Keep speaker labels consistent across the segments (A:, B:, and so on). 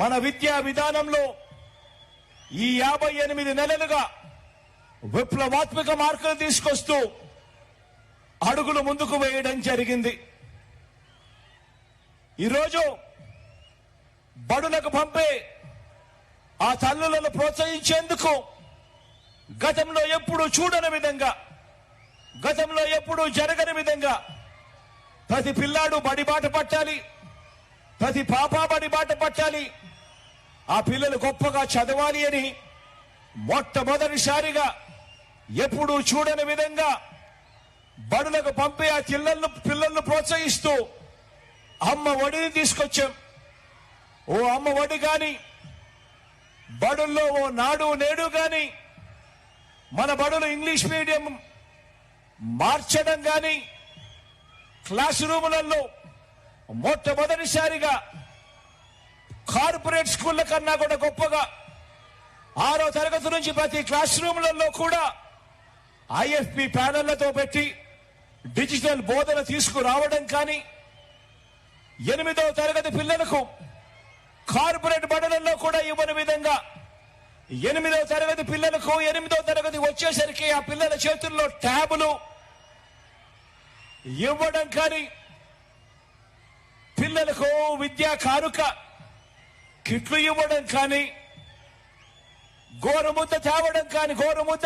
A: మన విద్యా విధానంలో ఈ 58 నెలలుగా విప్లవాత్మక మార్పులు తీసుకొస్తూ అడుగులు ముందుకు వేయడం జరిగింది. ఈరోజు బడులకు పంపే ఆ తల్లులను ప్రోత్సహించేందుకు గతంలో ఎప్పుడూ చూడని విధంగా, గతంలో ఎప్పుడూ జరగని విధంగా ప్రతి పిల్లాడు బడిబాట పట్టాలి, ప్రతి పాప బడిబాట పట్టాలి, ఆ పిల్లలు గొప్పగా చదవాలి అని మొట్టమొదటిసారిగా ఎప్పుడూ చూడని విధంగా బడులకు పంపే ఆ పిల్లలను ప్రోత్సహిస్తూ అమ్మ ఒడిని తీసుకొచ్చాం. ఓ అమ్మ ఒడి గాని, బడుల్లో ఓ నాడు నేడు గాని, మన బడులు ఇంగ్లీష్ మీడియం మార్చడం గాని, క్లాస్ రూములలో మొట్టమొదటిసారిగా కార్పొరేట్ స్కూళ్ల కన్నా కూడా గొప్పగా 6వ తరగతి నుంచి ప్రతి క్లాస్ రూములలో కూడా ఐఎఫ్పి ప్యానెళ్లతో పెట్టి డిజిటల్ బోధన తీసుకురావడం కానీ, 8వ తరగతి పిల్లలకు కార్పొరేట్ బడులలో కూడా ఇవ్వని విధంగా 8వ తరగతి పిల్లలకు 8వ తరగతి వచ్చేసరికి ఆ పిల్లల చేతుల్లో ట్యాబులు ఇవ్వడం కానీ, పిల్లలకు విద్యా కానుక కిట్లు ఇవ్వడం కానీ, గోరుముద్ద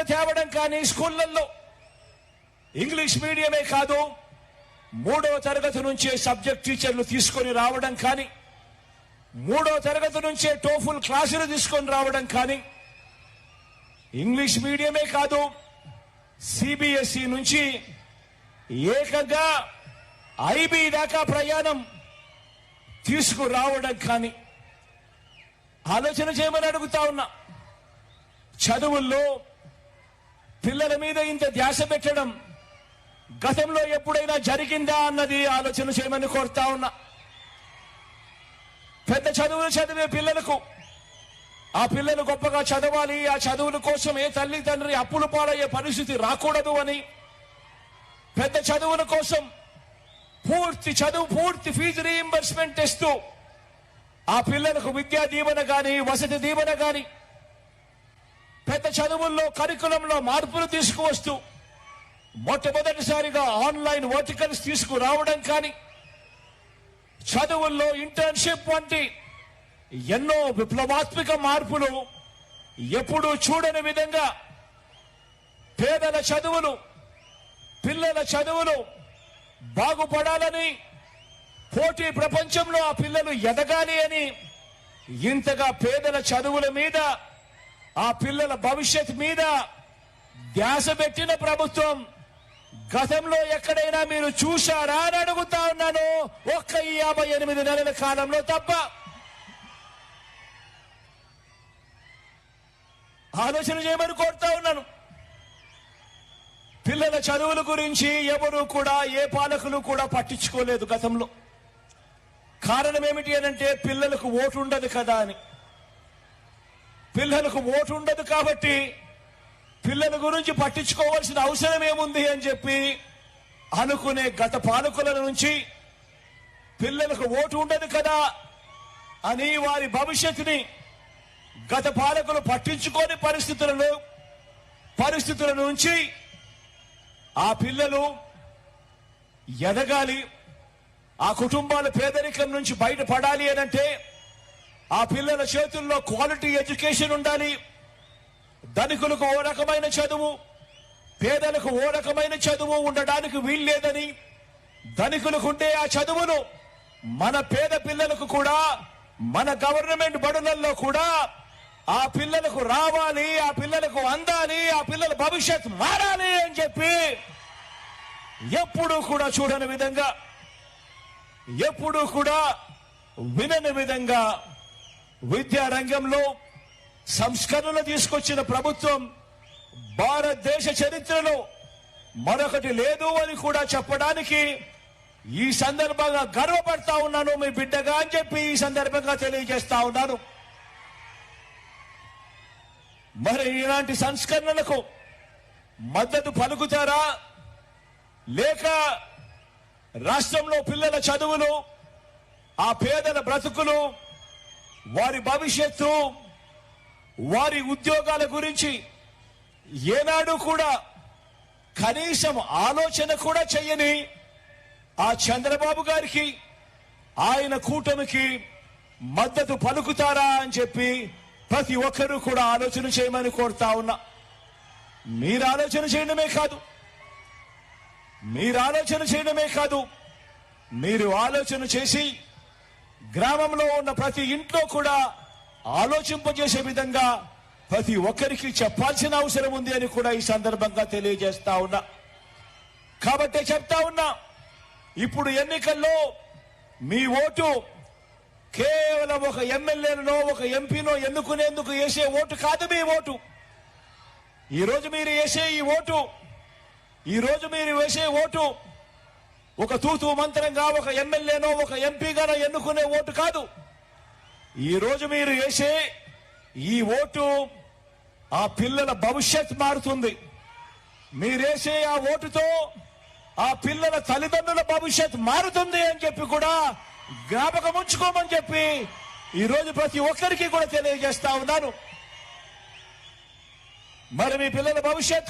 A: తేవడం కానీ స్కూళ్లలో ఇంగ్లీష్ మీడియమే కాదు 3వ తరగతి నుంచే సబ్జెక్ట్ టీచర్లు తీసుకొని రావడం కానీ, 3వ తరగతి నుంచే టోఫుల్ క్లాసులు తీసుకొని రావడం కానీ, ఇంగ్లీష్ మీడియమే కాదు సిబిఎస్ఈ నుంచి ఏకంగా ఐబీ దాకా ప్రయాణం తీసుకురావడం కానీ ఆలోచన చేయమని అడుగుతా ఉన్నా. చదువుల్లో పిల్లల మీద ఇంత ధ్యాస పెట్టడం గతంలో ఎప్పుడైనా జరిగిందా అన్నది ఆలోచన చేయమని కోరుతా ఉన్నా. పెద్ద చదువులు చదివే పిల్లలకు, ఆ పిల్లలు గొప్పగా చదవాలి, ఆ చదువుల కోసం ఏ తల్లి తండ్రి అప్పులు పాలయ్యే పరిస్థితి రాకూడదు అని పెద్ద చదువుల కోసం పూర్తి ఫీజు రీయింబర్స్మెంట్ ఇస్తూ ఆ పిల్లలకు విద్యా దీవెన గాని, వసతి దీవెన గాని, పెద్ద చదువుల్లో కరికులంలో మార్పులు తీసుకువస్తూ మొట్టమొదటిసారిగా ఆన్లైన్ వర్టికల్స్ తీసుకురావడం కానీ, చదువుల్లో ఇంటర్న్షిప్ వంటి ఎన్నో విప్లవాత్మక మార్పులు ఎప్పుడూ చూడని విధంగా పేదల చదువులు, పిల్లల చదువులు బాగుపడాలని, పోటీ ప్రపంచంలో ఆ పిల్లలు ఎదగాలి అని ఇంతగా పేదల చదువుల మీద, ఆ పిల్లల భవిష్యత్ మీద ధ్యాస పెట్టిన ప్రభుత్వం గతంలో ఎక్కడైనా మీరు చూశారా అని అడుగుతా ఉన్నాను. ఒక్క ఈ 58 నెలల కాలంలో తప్ప. ఆలోచన చేయమని కోరుతా ఉన్నాను. పిల్లల చదువుల గురించి ఎవరు కూడా, ఏ పాలకులు కూడా పట్టించుకోలేదు గతంలో. కారణం ఏమిటి అనంటే పిల్లలకు ఓటు ఉండదు కదా అని. పిల్లలకు ఓటు ఉండదు కాబట్టి పిల్లల గురించి పట్టించుకోవాల్సిన అవసరం ఏముంది అని చెప్పి అనుకునే గత పాలకుల నుంచి పిల్లలకు ఓటు ఉండదు కదా అని వారి భవిష్యత్తుని గత పాలకులు పట్టించుకోని పరిస్థితుల నుంచి ఆ పిల్లలు ఎదగాలి, ఆ కుటుంబాల పేదరికం నుంచి బయటపడాలి అనంటే ఆ పిల్లల చేతుల్లో క్వాలిటీ ఎడ్యుకేషన్ ఉండాలి. ధనికులకు ఓ రకమైన చదువు, పేదలకు ఓ రకమైన చదువు ఉండడానికి వీల్లేదని, ధనికులకు ఉండే ఆ చదువును మన పేద పిల్లలకు కూడా, మన గవర్నమెంట్ బడులలో కూడా ఆ పిల్లలకు రావాలి, ఆ పిల్లలకు అందాలి, ఆ పిల్లల భవిష్యత్ మారాలి అని చెప్పి ఎప్పుడూ కూడా చూడని విధంగా, ఎప్పుడూ కూడా వినని విధంగా విద్యా రంగంలో సంస్కరణలు తీసుకొచ్చిన ప్రభుత్వం భారతదేశ చరిత్రలో మరొకటి లేదు అని కూడా చెప్పడానికి ఈ సందర్భంగా గర్వపడతా ఉన్నాను, మీ బిడ్డగా అని చెప్పి ఈ సందర్భంగా తెలియజేస్తా ఉన్నాను. మరి ఇలాంటి సంస్కరణలకు మద్దతు పలుకుతారా, లేక రాష్ట్రంలో పిల్లల చదువులు, ఆ పేదల బ్రతుకులు వారి భవిష్యత్తు, వారి ఉద్యోగాల గురించి ఏనాడు కూడా కనీసం ఆలోచన కూడా చెయ్యని ఆ చంద్రబాబు గారికి, ఆయన కూటమికి మద్దతు పలుకుతారా అని చెప్పి ప్రతి ఒక్కరూ కూడా ఆలోచన చేయమని కోరుతా ఉన్నా. మీరు ఆలోచన చేయడమే కాదు, మీరు ఆలోచన చేసి గ్రామంలో ఉన్న ప్రతి ఇంట్లో కూడా ఆలోచింపజేసే విధంగా ప్రతి ఒక్కరికి చెప్పాల్సిన అవసరం ఉంది అని కూడా ఈ సందర్భంగా తెలియజేస్తా ఉన్నా. కాబట్టి చెప్తా ఉన్నా, ఇప్పుడు ఎన్నికల్లో మీ ఓటు కేవలం ఒక ఎమ్మెల్యేనో ఒక ఎంపీనో ఎన్నుకునేందుకు వేసే ఓటు కాదు. మీ ఓటు ఈరోజు మీరు వేసే ఓటు ఒక తూతూ మంత్రంగా ఒక ఎమ్మెల్యేనో ఒక ఎంపీగానో ఎన్నుకునే ఓటు కాదు. ఈరోజు మీరు వేసే ఈ ఓటు ఆ పిల్లల భవిష్యత్ మారుతుంది. మీరేసే ఆ ఓటుతో ఆ పిల్లల తల్లిదండ్రుల భవిష్యత్ మారుతుంది అని చెప్పి కూడా జ్ఞాపకం ఉంచుకోమని చెప్పి ఈరోజు ప్రతి ఒక్కరికి కూడా తెలియజేస్తా ఉన్నాను. మరి మీ పిల్లల భవిష్యత్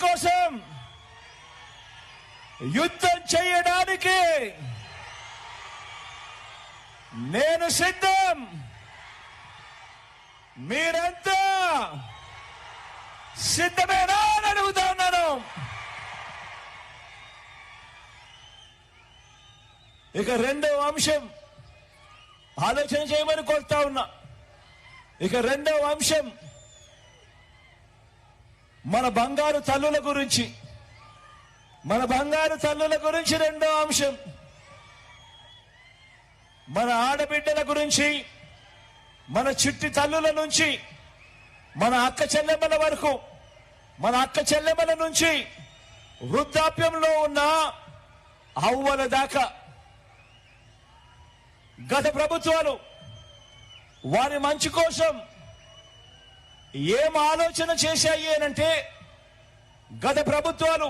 A: కోసం యుద్ధం చేయడానికి నేను సిద్ధం. మీరంతా సిద్ధమేనా అని అడుగుతా ఉన్నాను. ఇక రెండవ అంశం ఆలోచన చేయమని కోరుతా ఉన్నా. ఇక రెండవ అంశం మన బంగారు తల్లుల గురించి రెండో అంశం మన ఆడబిడ్డల గురించి, మన చిట్టి తల్లుల నుంచి మన అక్క చెల్లెమ్మల వరకు, మన అక్క చెల్లెమ్మల నుంచి వృద్ధాప్యంలో ఉన్న అవ్వల దాకా గత ప్రభుత్వాలు వారి మంచి కోసం ఏం ఆలోచన చేశాయి అనంటే, గత ప్రభుత్వాలు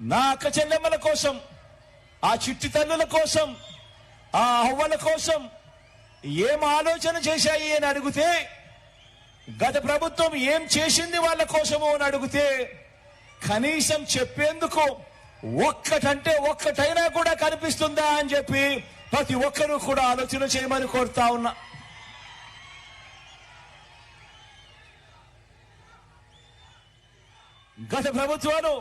A: నా అక్క చెల్లెమ్మల కోసం, ఆ చిట్టి తల్లుల కోసం, ఆ అవ్వల కోసం ఏం ఆలోచన చేశాయి అని అడిగితే, గత ప్రభుత్వం ఏం చేసింది వాళ్ళ కోసము అని అడిగితే కనీసం చెప్పేందుకు ఒక్కటైనా కూడా కనిపిస్తుందా అని చెప్పి ప్రతి ఒక్కరూ కూడా ఆలోచన చేయమని కోరుతా ఉన్నా. గత ప్రభుత్వాలు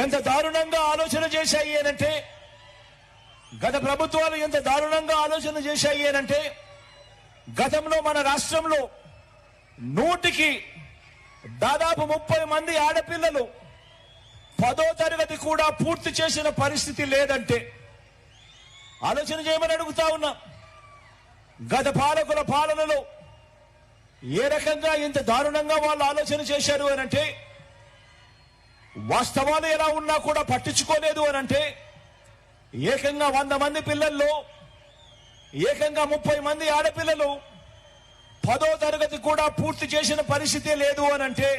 A: ఎంత దారుణంగా ఆలోచన చేశాయి అనంటే, గతంలో మన రాష్ట్రంలో 100కి దాదాపు 30 మంది ఆడపిల్లలు 10వ తరగతి కూడా పూర్తి చేసిన పరిస్థితి లేదంటే ఆలోచన చేయమని అడుగుతా ఉన్నా. గత పాలకుల పాలనలో ఏ రకంగా ఇంత దారుణంగా వాళ్ళు ఆలోచన చేశారు అనంటే, వాస్తవాలు ఎలా ఉన్నా కూడా పట్టించుకోలేదు అనంటే, ఏకంగా 100 మంది పిల్లల్లో ఏకంగా 30 మంది ఆడపిల్లలు 10వ తరగతి కూడా పూర్తి చేసిన పరిస్థితి లేదు అనంటే,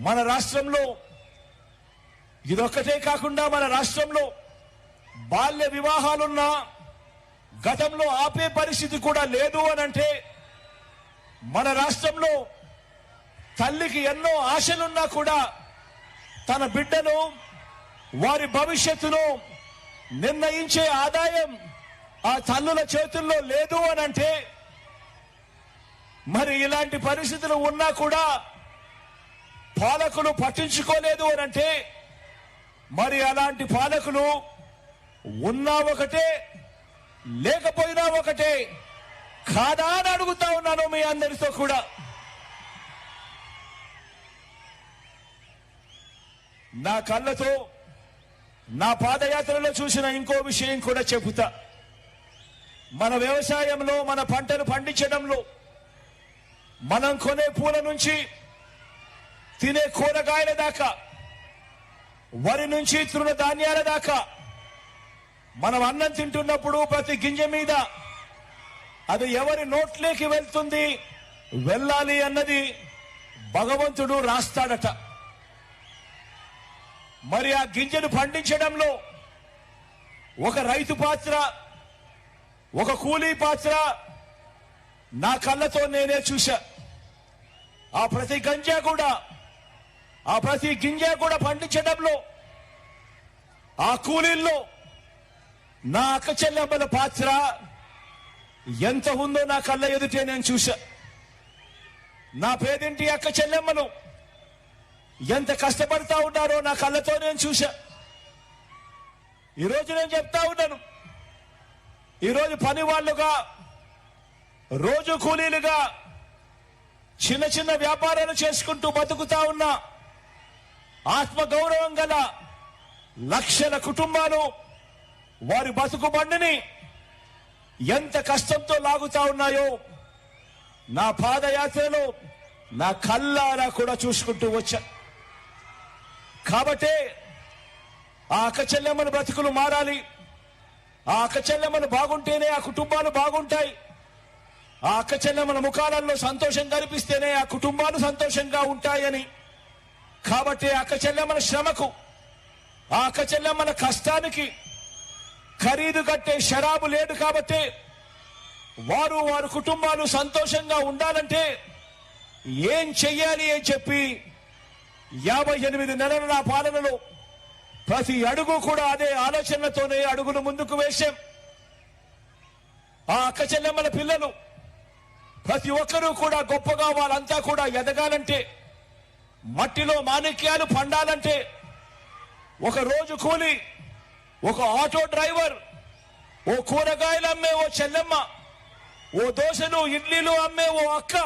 A: మన రాష్ట్రంలో ఇదొక్కటే కాకుండా మన రాష్ట్రంలో బాల్య వివాహాలున్నా గతంలో ఆపే పరిస్థితి కూడా లేదు అనంటే, మన రాష్ట్రంలో తల్లికి ఎన్నో ఆశలున్నా కూడా తన బిడ్డను, వారి భవిష్యత్తును నిర్ణయించే ఆదాయం ఆ తల్లుల చేతుల్లో లేదు అనంటే, మరి ఇలాంటి పరిస్థితులు ఉన్నా కూడా పాలకులు పట్టించుకోలేదు అనంటే, మరి అలాంటి పాలకులు ఉన్నా ఒకటే లేకపోయినా ఒకటే కాదా అని అడుగుతా ఉన్నాను మీ అందరితో కూడా. నా కళ్ళతో నా పాదయాత్రలో చూసిన ఇంకో విషయం కూడా చెబుతా. మన వ్యవసాయంలో, మన పంటలు పండించడంలో, మనం కొనే పూల నుంచి తినే కూరగాయల దాకా, వరి నుంచి తృణధాన్యాల దాకా మనం అన్నం తింటున్నప్పుడు ప్రతి గింజ మీద అది ఎవరి నోట్లోకి వెళ్తుంది, వెళ్ళాలి అన్నది భగవంతుడు రాస్తాడట. మరి ఆ గింజను పండించడంలో ఒక రైతు పాత్ర, ఒక కూలీ పాత్ర నా కళ్ళతో నేనే చూశా. ఆ ప్రతి గింజ కూడా పండించడంలో ఆ కూలీల్లో నా అక్క చెల్లెమ్మల పాత్ర ఎంత ఉందో నా కళ్ళ ఎదుటే నేను చూశా. నా పేదింటి అక్క చెల్లెమ్మలు ఎంత కష్టపడతా ఉన్నారో నా కళ్ళతో నేను చూశా. ఈరోజు నేను చెప్తా ఉన్నాను, ఈరోజు పని వాళ్ళుగా, రోజు కూలీలుగా చిన్న చిన్న వ్యాపారాలు చేసుకుంటూ బతుకుతా ఉన్న ఆత్మగౌరవం గల లక్షల కుటుంబాలు వారి బతుకు బండిని ఎంత కష్టంతో లాగుతా ఉన్నాయో నా పాదయాత్రలో నా కళ్ళారా కూడా చూసుకుంటూ వచ్చా. కాబట్టే ఆ అక్క చెల్లెమ్మల బ్రతుకులు మారాలి, ఆ అక్క చెల్లెమ్మలు బాగుంటేనే ఆ కుటుంబాలు బాగుంటాయి, ఆ అక్క చెల్లెమ్మల ముఖాలలో సంతోషం కనిపిస్తేనే ఆ కుటుంబాలు సంతోషంగా ఉంటాయని. కాబట్టి అక్క చెల్లెమ్మల శ్రమకు, ఆ అక్క చెల్లెమ్మల కష్టానికి ఖరీదు కట్టే షరాబు లేదు. కాబట్టి వారి కుటుంబాలు సంతోషంగా ఉండాలంటే ఏం చెయ్యాలి అని చెప్పి 58 నెలల నా పాలనలో ప్రతి అడుగు కూడా అదే ఆలోచనలతోనే అడుగులు ముందుకు వేశాం. ఆ అక్క చెల్లెమ్మల పిల్లలు ప్రతి ఒక్కరూ కూడా గొప్పగా, వాళ్ళంతా కూడా ఎదగాలంటే, మట్టిలో మాణిక్యాలు పండాలంటే, ఒక రోజు కూలి, ఒక ఆటో డ్రైవర్, ఓ కూరగాయలు అమ్మే ఓ చెల్లెమ్మ, ఓ దోశలు ఇడ్లీలు అమ్మే ఓ అక్క,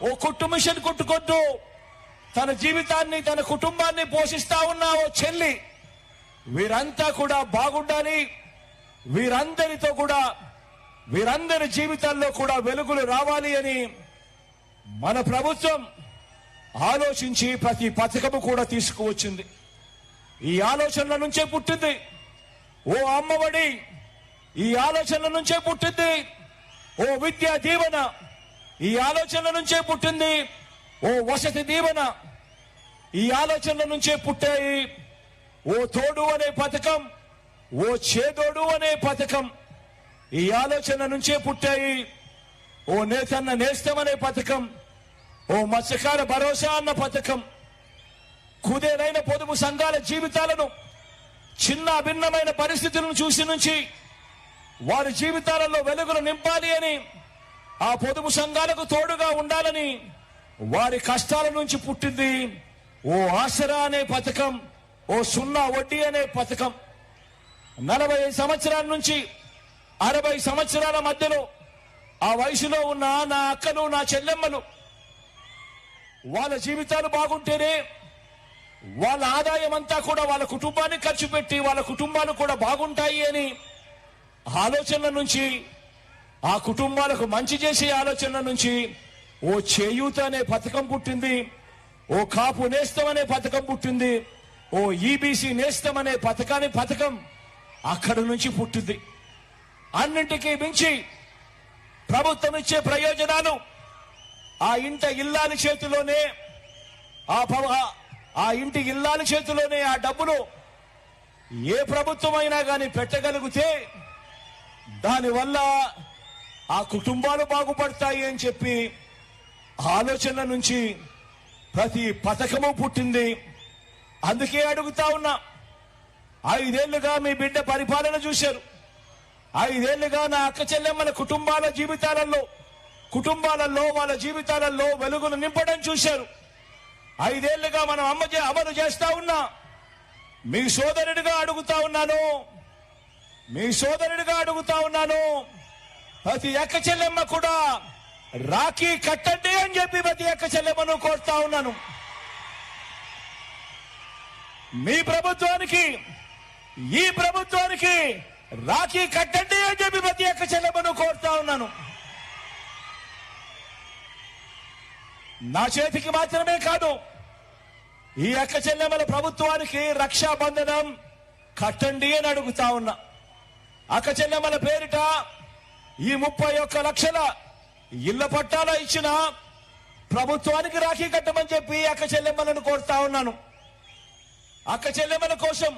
A: ఓ కుట్టు మిషన్ కుట్టుకుంటూ తన జీవితాన్ని, తన కుటుంబాన్ని పోషిస్తా ఉన్న ఓ చెల్లి, వీరంతా కూడా బాగుండాలి. వీరందరి జీవితాల్లో కూడా వెలుగులు రావాలి అని మన ప్రభుత్వం ఆలోచించి ప్రతి పథకము కూడా తీసుకువచ్చింది. ఈ ఆలోచనల నుంచే పుట్టింది ఓ అమ్మఒడి, ఈ ఆలోచనల నుంచే పుట్టింది ఓ విద్యా దీవెన, ఈ ఆలోచనల నుంచే పుట్టింది ఓ వసతి దీవెన, ఈ ఆలోచనల నుంచే పుట్టాయి ఓ తోడు అనే పథకం, ఓ చేదోడు అనే పథకం, ఈ ఆలోచన నుంచే పుట్టాయి ఓ నేతన్న నేస్తం అనే పథకం, ఓ మత్స్యకార భరోసా అన్న పథకం. కుదేలైన పొదుపు సంఘాల జీవితాలను, చిన్న భిన్నమైన పరిస్థితులను చూసి నుంచి వారి జీవితాలలో వెలుగులు నింపాలి అని, ఆ పొదుపు సంఘాలకు తోడుగా ఉండాలని వారి కష్టాల నుంచి పుట్టింది ఓ ఆసరా అనే పథకం, ఓ సున్నా వడ్డీ అనే పథకం. 40 సంవత్సరాల నుంచి 60 సంవత్సరాల మధ్యలో ఆ వయసులో ఉన్న నా అక్కలు, నా చెల్లెమ్మలు, వాళ్ళ జీవితాలు బాగుంటేనే వాళ్ళ ఆదాయం అంతా కూడా వాళ్ళ కుటుంబానికి ఖర్చు పెట్టి వాళ్ళ కుటుంబాలు కూడా బాగుంటాయి అని ఆలోచనల నుంచి, ఆ కుటుంబాలకు మంచి చేసే ఆలోచనల నుంచి ఓ చేయూత అనే పథకం పుట్టింది, ఓ కాపు నేస్తం అనే పథకం పుట్టింది, ఓ ఈబీసీ నేస్తం అనే పథకం అక్కడి నుంచి పుట్టింది. అన్నింటికీ మించి ప్రభుత్వం ఇచ్చే ప్రయోజనాలు ఆ ఇంటి ఇల్లాలి చేతిలోనే, ఆ ఇంటి ఇల్లాలి చేతిలోనే ఆ డబ్బులు ఏ ప్రభుత్వం అయినా కానీ పెట్టగలిగితే దానివల్ల ఆ కుటుంబాలు బాగుపడతాయి అని చెప్పి ఆలోచనల నుంచి ప్రతి పథకము పుట్టింది. అందుకే అడుగుతా ఉన్నా, 5 ఏళ్లుగా మీ బిడ్డ పరిపాలన చూశారు, 5 ఏళ్లుగా నా అక్క చెల్లెమ్మల కుటుంబాలలో వాళ్ళ జీవితాలలో వెలుగులు నింపడం చూశారు. 5 ఏళ్లుగా మనం అమలు చేస్తా ఉన్నా. మీ సోదరుడిగా అడుగుతా ఉన్నాను, ప్రతి అక్క చెల్లెమ్మ కూడా రాఖీ కట్టండి అని చెప్పి ప్రతి అక్క చెల్లెమ్మను కోరుతా ఉన్నాను. మీ ప్రభుత్వానికి, ఈ ప్రభుత్వానికి రాఖీ కట్టండి అని చెప్పి ప్రతి అక్క చెల్లెమ్మను కోరుతా ఉన్నాను. నా చేతికి మాత్రమే కాదు, ఈ అక్క చెల్లెమ్మల ప్రభుత్వానికి రక్షాబంధనం కట్టండి అని అడుగుతా ఉన్నా. అక్క చెల్లెమ్మల పేరిట ఈ 31 లక్షల ఇళ్ల పట్టాల ఇచ్చిన ప్రభుత్వానికి రాఖీ కట్టమని చెప్పి అక్క చెల్లెమ్మలను కోరుతా ఉన్నాను. అక్క చెల్లెమ్మల కోసం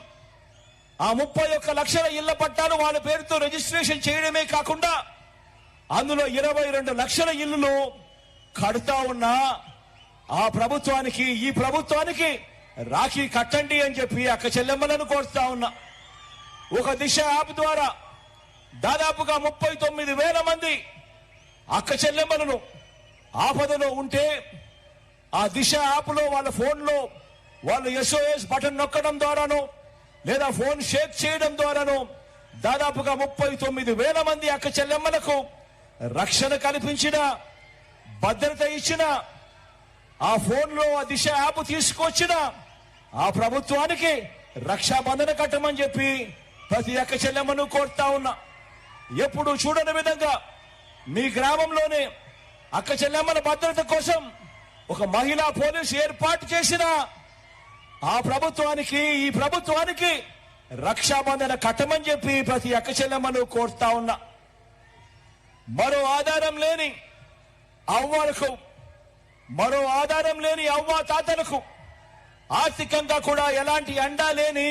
A: ఆ 31 లక్షల ఇళ్ల పట్టాలు వాళ్ళ పేరుతో రిజిస్ట్రేషన్ చేయడమే కాకుండా అందులో 22 లక్షల ఇళ్లను కడుతా ఉన్నా ఆ ప్రభుత్వానికి ఈ ప్రభుత్వానికి రాఖీ కట్టండి అని చెప్పి అక్క చెల్లెమ్మలను కోరుతా ఉన్నా. ఒక దిశ యాప్ ద్వారా దాదాపుగా 39,000 మంది అక్క చెల్లెమ్మలను ఆపదలో ఉంటే ఆ దిశ యాప్ లో వాళ్ళ ఫోన్లో వాళ్ళు SOS బటన్ నొక్కడం ద్వారానో లేదా ఫోన్ షేక్ చేయడం ద్వారానో దాదాపుగా 39,000 మంది అక్క చెల్లెమ్మలకు రక్షణ కల్పించిన, భద్రత ఇచ్చిన, ఆ ఫోన్లో ఆ దిశ యాప్ తీసుకొచ్చిన ఆ ప్రభుత్వానికి రక్షాబంధన కట్టమని చెప్పి ప్రతి అక్క చెల్లెమ్మను కోరుతా ఉన్నా. ఎప్పుడు చూడని విధంగా మీ గ్రామంలోనే అక్క చెల్లెమ్మల భద్రత కోసం ఒక మహిళా పోలీసు ఏర్పాటు చేసిన ఆ ప్రభుత్వానికి ఈ ప్రభుత్వానికి రక్షాబంధన కట్టమని చెప్పి ప్రతి అక్క చెల్లెమ్మను కోరుతా ఉన్నా. మరో ఆధారం లేని అవ్వలకు, మరో ఆధారం లేని అవ్వ తాతలకు, ఆర్థికంగా కూడా ఎలాంటి అండా లేని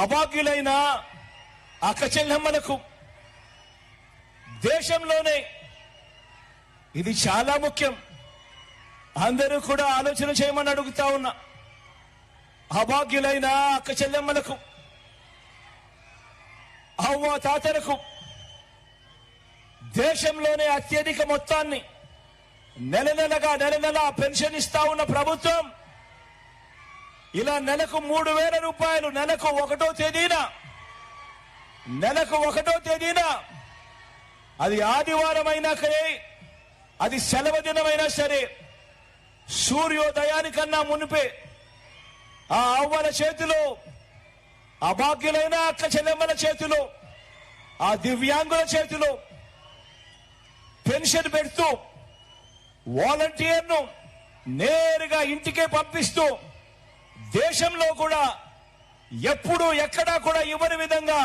A: అభాగ్యులైన అక్క చెల్లెమ్మలకు దేశంలోనే ఇది చాలా ముఖ్యం. అందరూ కూడా ఆలోచన చేయమని అడుగుతా ఉన్నా. అభాగ్యులైన అక్క చెల్లెమ్మలకు, అవ్వ తాతలకు దేశంలోనే అత్యధిక మొత్తాన్ని నెల నెల పెన్షన్ ఇస్తా ఉన్న ప్రభుత్వం ఇలా నెలకు 3,000 రూపాయలు నెలకు 1వ తేదీన అది ఆదివారం అయినా సరే, అది సెలవు దినమైనా సరే, సూర్యోదయానికన్నా మునిపే ఆ అవ్వల చేతిలో, అభాగ్యులైన అక్క చెల్లెమ్మల చేతిలో, ఆ దివ్యాంగుల చేతిలో పెన్షన్ పెడుతూ వాలంటీర్ను నేరుగా ఇంటికే పంపిస్తూ దేశంలో కూడా ఎప్పుడు ఎక్కడా కూడా ఇవ్వని విధంగా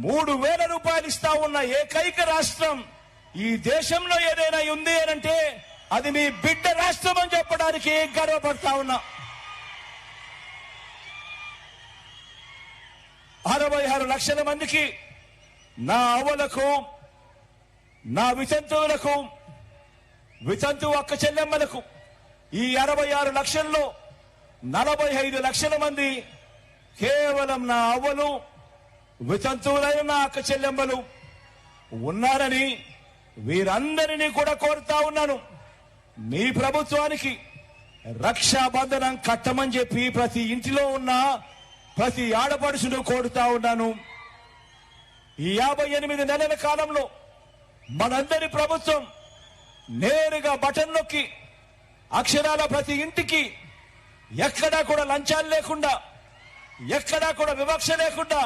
A: 3,000 రూపాయలు ఇస్తా ఉన్న ఏకైక రాష్ట్రం ఈ దేశంలో ఏదైనా ఉంది అనంటే అది మీ బిడ్డ రాష్ట్రం అని చెప్పడానికి గర్వపడతా ఉన్నా. 66 లక్షల మందికి నా అవ్వలకు, నా వితంతువులకు, వితంతు అక్క చెల్లెమ్మలకు ఈ 66 లక్షల్లో 45 లక్షల మంది కేవలం నా అవ్వలు, వితంతువులైన నా అక్క చెల్లెమ్మలు ఉన్నారని వీరందరినీ కూడా కోరుతా ఉన్నాను. మీ ప్రభుత్వానికి రక్షాబంధనం కట్టమని చెప్పి ప్రతి ఇంటిలో ఉన్న ప్రతి ఆడపడుచును కోరుతా ఉన్నాను. ఈ 58 నెలల కాలంలో మనందరి ప్రభుత్వం నేరుగా బటన్ నొక్కి అక్షరాల ప్రతి ఇంటికి ఎక్కడా కూడా లంచాలు లేకుండా, ఎక్కడా కూడా వివక్ష లేకుండా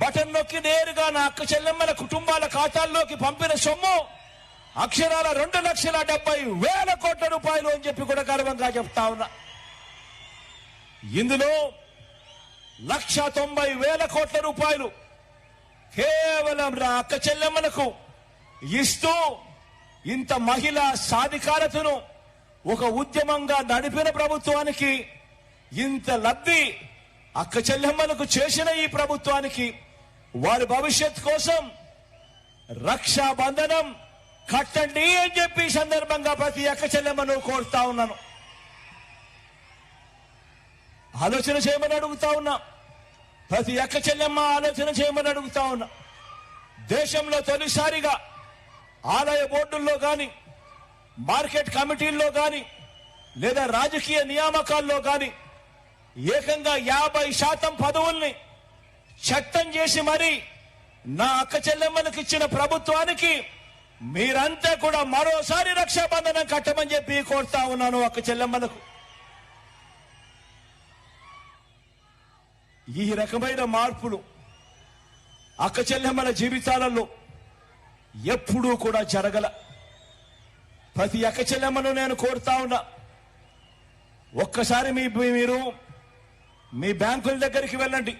A: బటన్ నొక్కి నేరుగా నా అక్క చెల్లెమ్మల కుటుంబాల ఖాతాల్లోకి పంపిన సొమ్ము అక్షరాల 2,70,000 కోట్ల రూపాయలు అని చెప్పి కూడా గర్వంగా చెప్తా ఉన్నా. ఇందులో 1,90,000 కోట్ల రూపాయలు కేవలం నా అక్క చెల్లెమ్మలకు ఇస్తూ ఇంత మహిళా సాధికారతను ఒక ఉద్యమంగా నడిపిన ప్రభుత్వానికి, ఇంత లబ్ధి అక్క చెల్లెమ్మలకు చేసిన ఈ ప్రభుత్వానికి వారి భవిష్యత్ కోసం రక్షాబంధనం కట్టండి అని చెప్పి సందర్భంగా ప్రతి అక్క చెల్లెమ్మను కోరుతా ఉన్నాను. ఆలోచన చేయమని అడుగుతా ఉన్నా. ప్రతి అక్క చెల్లెమ్మ ఆలోచన చేయమని అడుగుతా ఉన్నా. దేశంలో తొలిసారిగా ఆలయ బోర్డుల్లో గాని, మార్కెట్ కమిటీల్లో గాని, లేదా రాజకీయ నియామకాల్లో గాని ఏకంగా 50% పదవుల్ని చట్టం చేసి మరి నా అక్క చెల్లెమ్మలకు ఇచ్చిన ప్రభుత్వానికి మీరంతా కూడా మరోసారి రక్షాబంధనం కట్టమని చెప్పి కోరుతా ఉన్నాను. అక్క చెల్లెమ్మలకు ఈ రకమైన మార్పులు అక్క చెల్లెమ్మల జీవితాలలో ఎప్పుడూ కూడా జరగల. ప్రతి అక్క చెల్లెమ్మను నేను కోరుతా ఉన్నా, ఒక్కసారి మీరు మీ బ్యాంకుల దగ్గరికి వెళ్ళండి.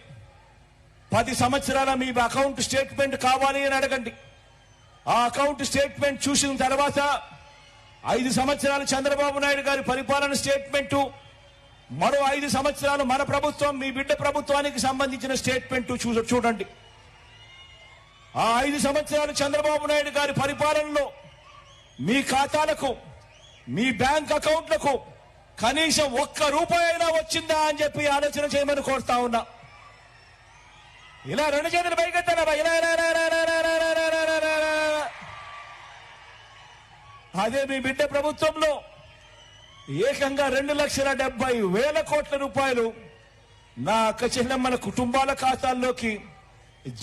A: 10 సంవత్సరాల మీ అకౌంట్ స్టేట్మెంట్ కావాలి అని అడగండి. ఆ అకౌంట్ స్టేట్మెంట్ చూసిన తర్వాత 5 సంవత్సరాలు చంద్రబాబు నాయుడు గారి పరిపాలన స్టేట్మెంటు, మరో 5 సంవత్సరాలు మన ప్రభుత్వం మీ బిడ్డ ప్రభుత్వానికి సంబంధించిన స్టేట్మెంట్ చూడండి. ఆ 5 సంవత్సరాలు చంద్రబాబు నాయుడు గారి పరిపాలనలో మీ ఖాతాలకు, మీ బ్యాంక్ అకౌంట్లకు కనీసం 1 రూపాయి అయినా వచ్చిందా అని చెప్పి ఆలోచన చేయమని కోరుతా ఉన్నా. ఇలా 2 చేతులు పైకెత్తారా? అదే మీ బిడ్డ ప్రభుత్వంలో ఏకంగా 2,70,000 కోట్ల రూపాయలు నా అక్క చెల్లెమ్మల కుటుంబాల ఖాతాల్లోకి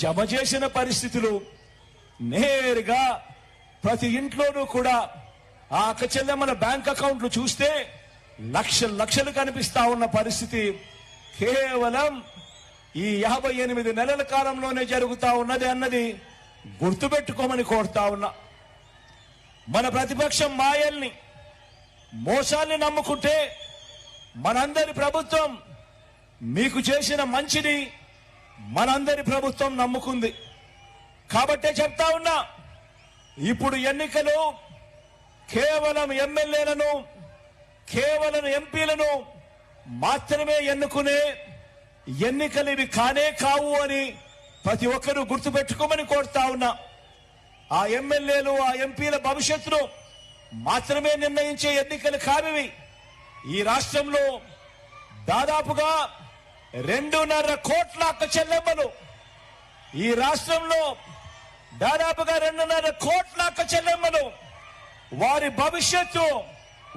A: జమ చేసిన పరిస్థితులు నేరుగా ప్రతి ఇంట్లోనూ కూడా ఆ అక్క చెల్లెమ్మల బ్యాంక్ అకౌంట్లు చూస్తే లక్షలు కనిపిస్తా ఉన్న పరిస్థితి కేవలం ఈ 58 నెలల కాలంలోనే జరుగుతా ఉన్నది అన్నది గుర్తుపెట్టుకోమని కోరుతా ఉన్నా. మన ప్రతిపక్షం మాయల్ని, మోసాల్ని నమ్ముకుంటే మనందరి ప్రభుత్వం మీకు చేసిన మంచిని మనందరి ప్రభుత్వం నమ్ముకుంది. కాబట్టే చెప్తా ఉన్నా, ఇప్పుడు ఎన్నికలు కేవలం ఎమ్మెల్యేలను, కేవలం ఎంపీలను మాత్రమే ఎన్నుకునే ఎన్నికలు ఇవి కానే కావు అని ప్రతి ఒక్కరూ గుర్తుపెట్టుకోమని కోరుతా ఉన్నా. ఆ ఎమ్మెల్యేలు, ఆ ఎంపీల భవిష్యత్తును మాత్రమే నిర్ణయించే ఎన్నికలు కావివి. ఈ రాష్ట్రంలో దాదాపుగా 2.5 కోట్ల అక్క చెల్లెమ్మలు, ఈ రాష్ట్రంలో దాదాపుగా 2.5 కోట్ల అక్క చెల్లెమ్మలు, వారి భవిష్యత్తు,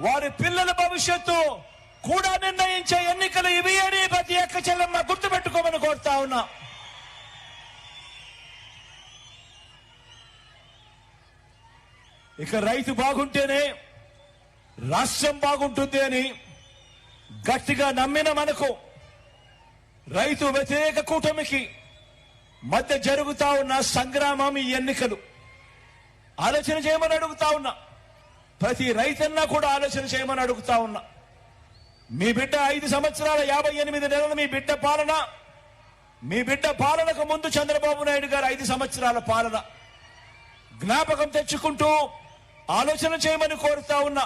A: వారి పిల్లల భవిష్యత్తు కూడా నిర్ణయించే ఎన్నికలు ఇవి అని ప్రతి అక్క చెల్లెమ్మ గుర్తుపెట్టుకోమని కోరుతా ఉన్నా. ఇక రైతు బాగుంటేనే రాష్ట్రం బాగుంటుంది అని గట్టిగా నమ్మిన మనకు రైతు వ్యతిరేక కూటమికి మధ్య జరుగుతా ఉన్న సంగ్రామం ఈ ఎన్నికలు. ఆలోచన చేయమని అడుగుతా ఉన్నా. ప్రతి రైతన్నా కూడా ఆలోచన చేయమని అడుగుతా ఉన్నా. మీ బిడ్డ 5 సంవత్సరాల 58 నెలల మీ బిడ్డ పాలన, మీ బిడ్డ పాలనకు ముందు చంద్రబాబు నాయుడు గారు 5 సంవత్సరాల పాలన జ్ఞాపకం తెచ్చుకుంటూ ఆలోచన చేయమని కోరుతా ఉన్నా.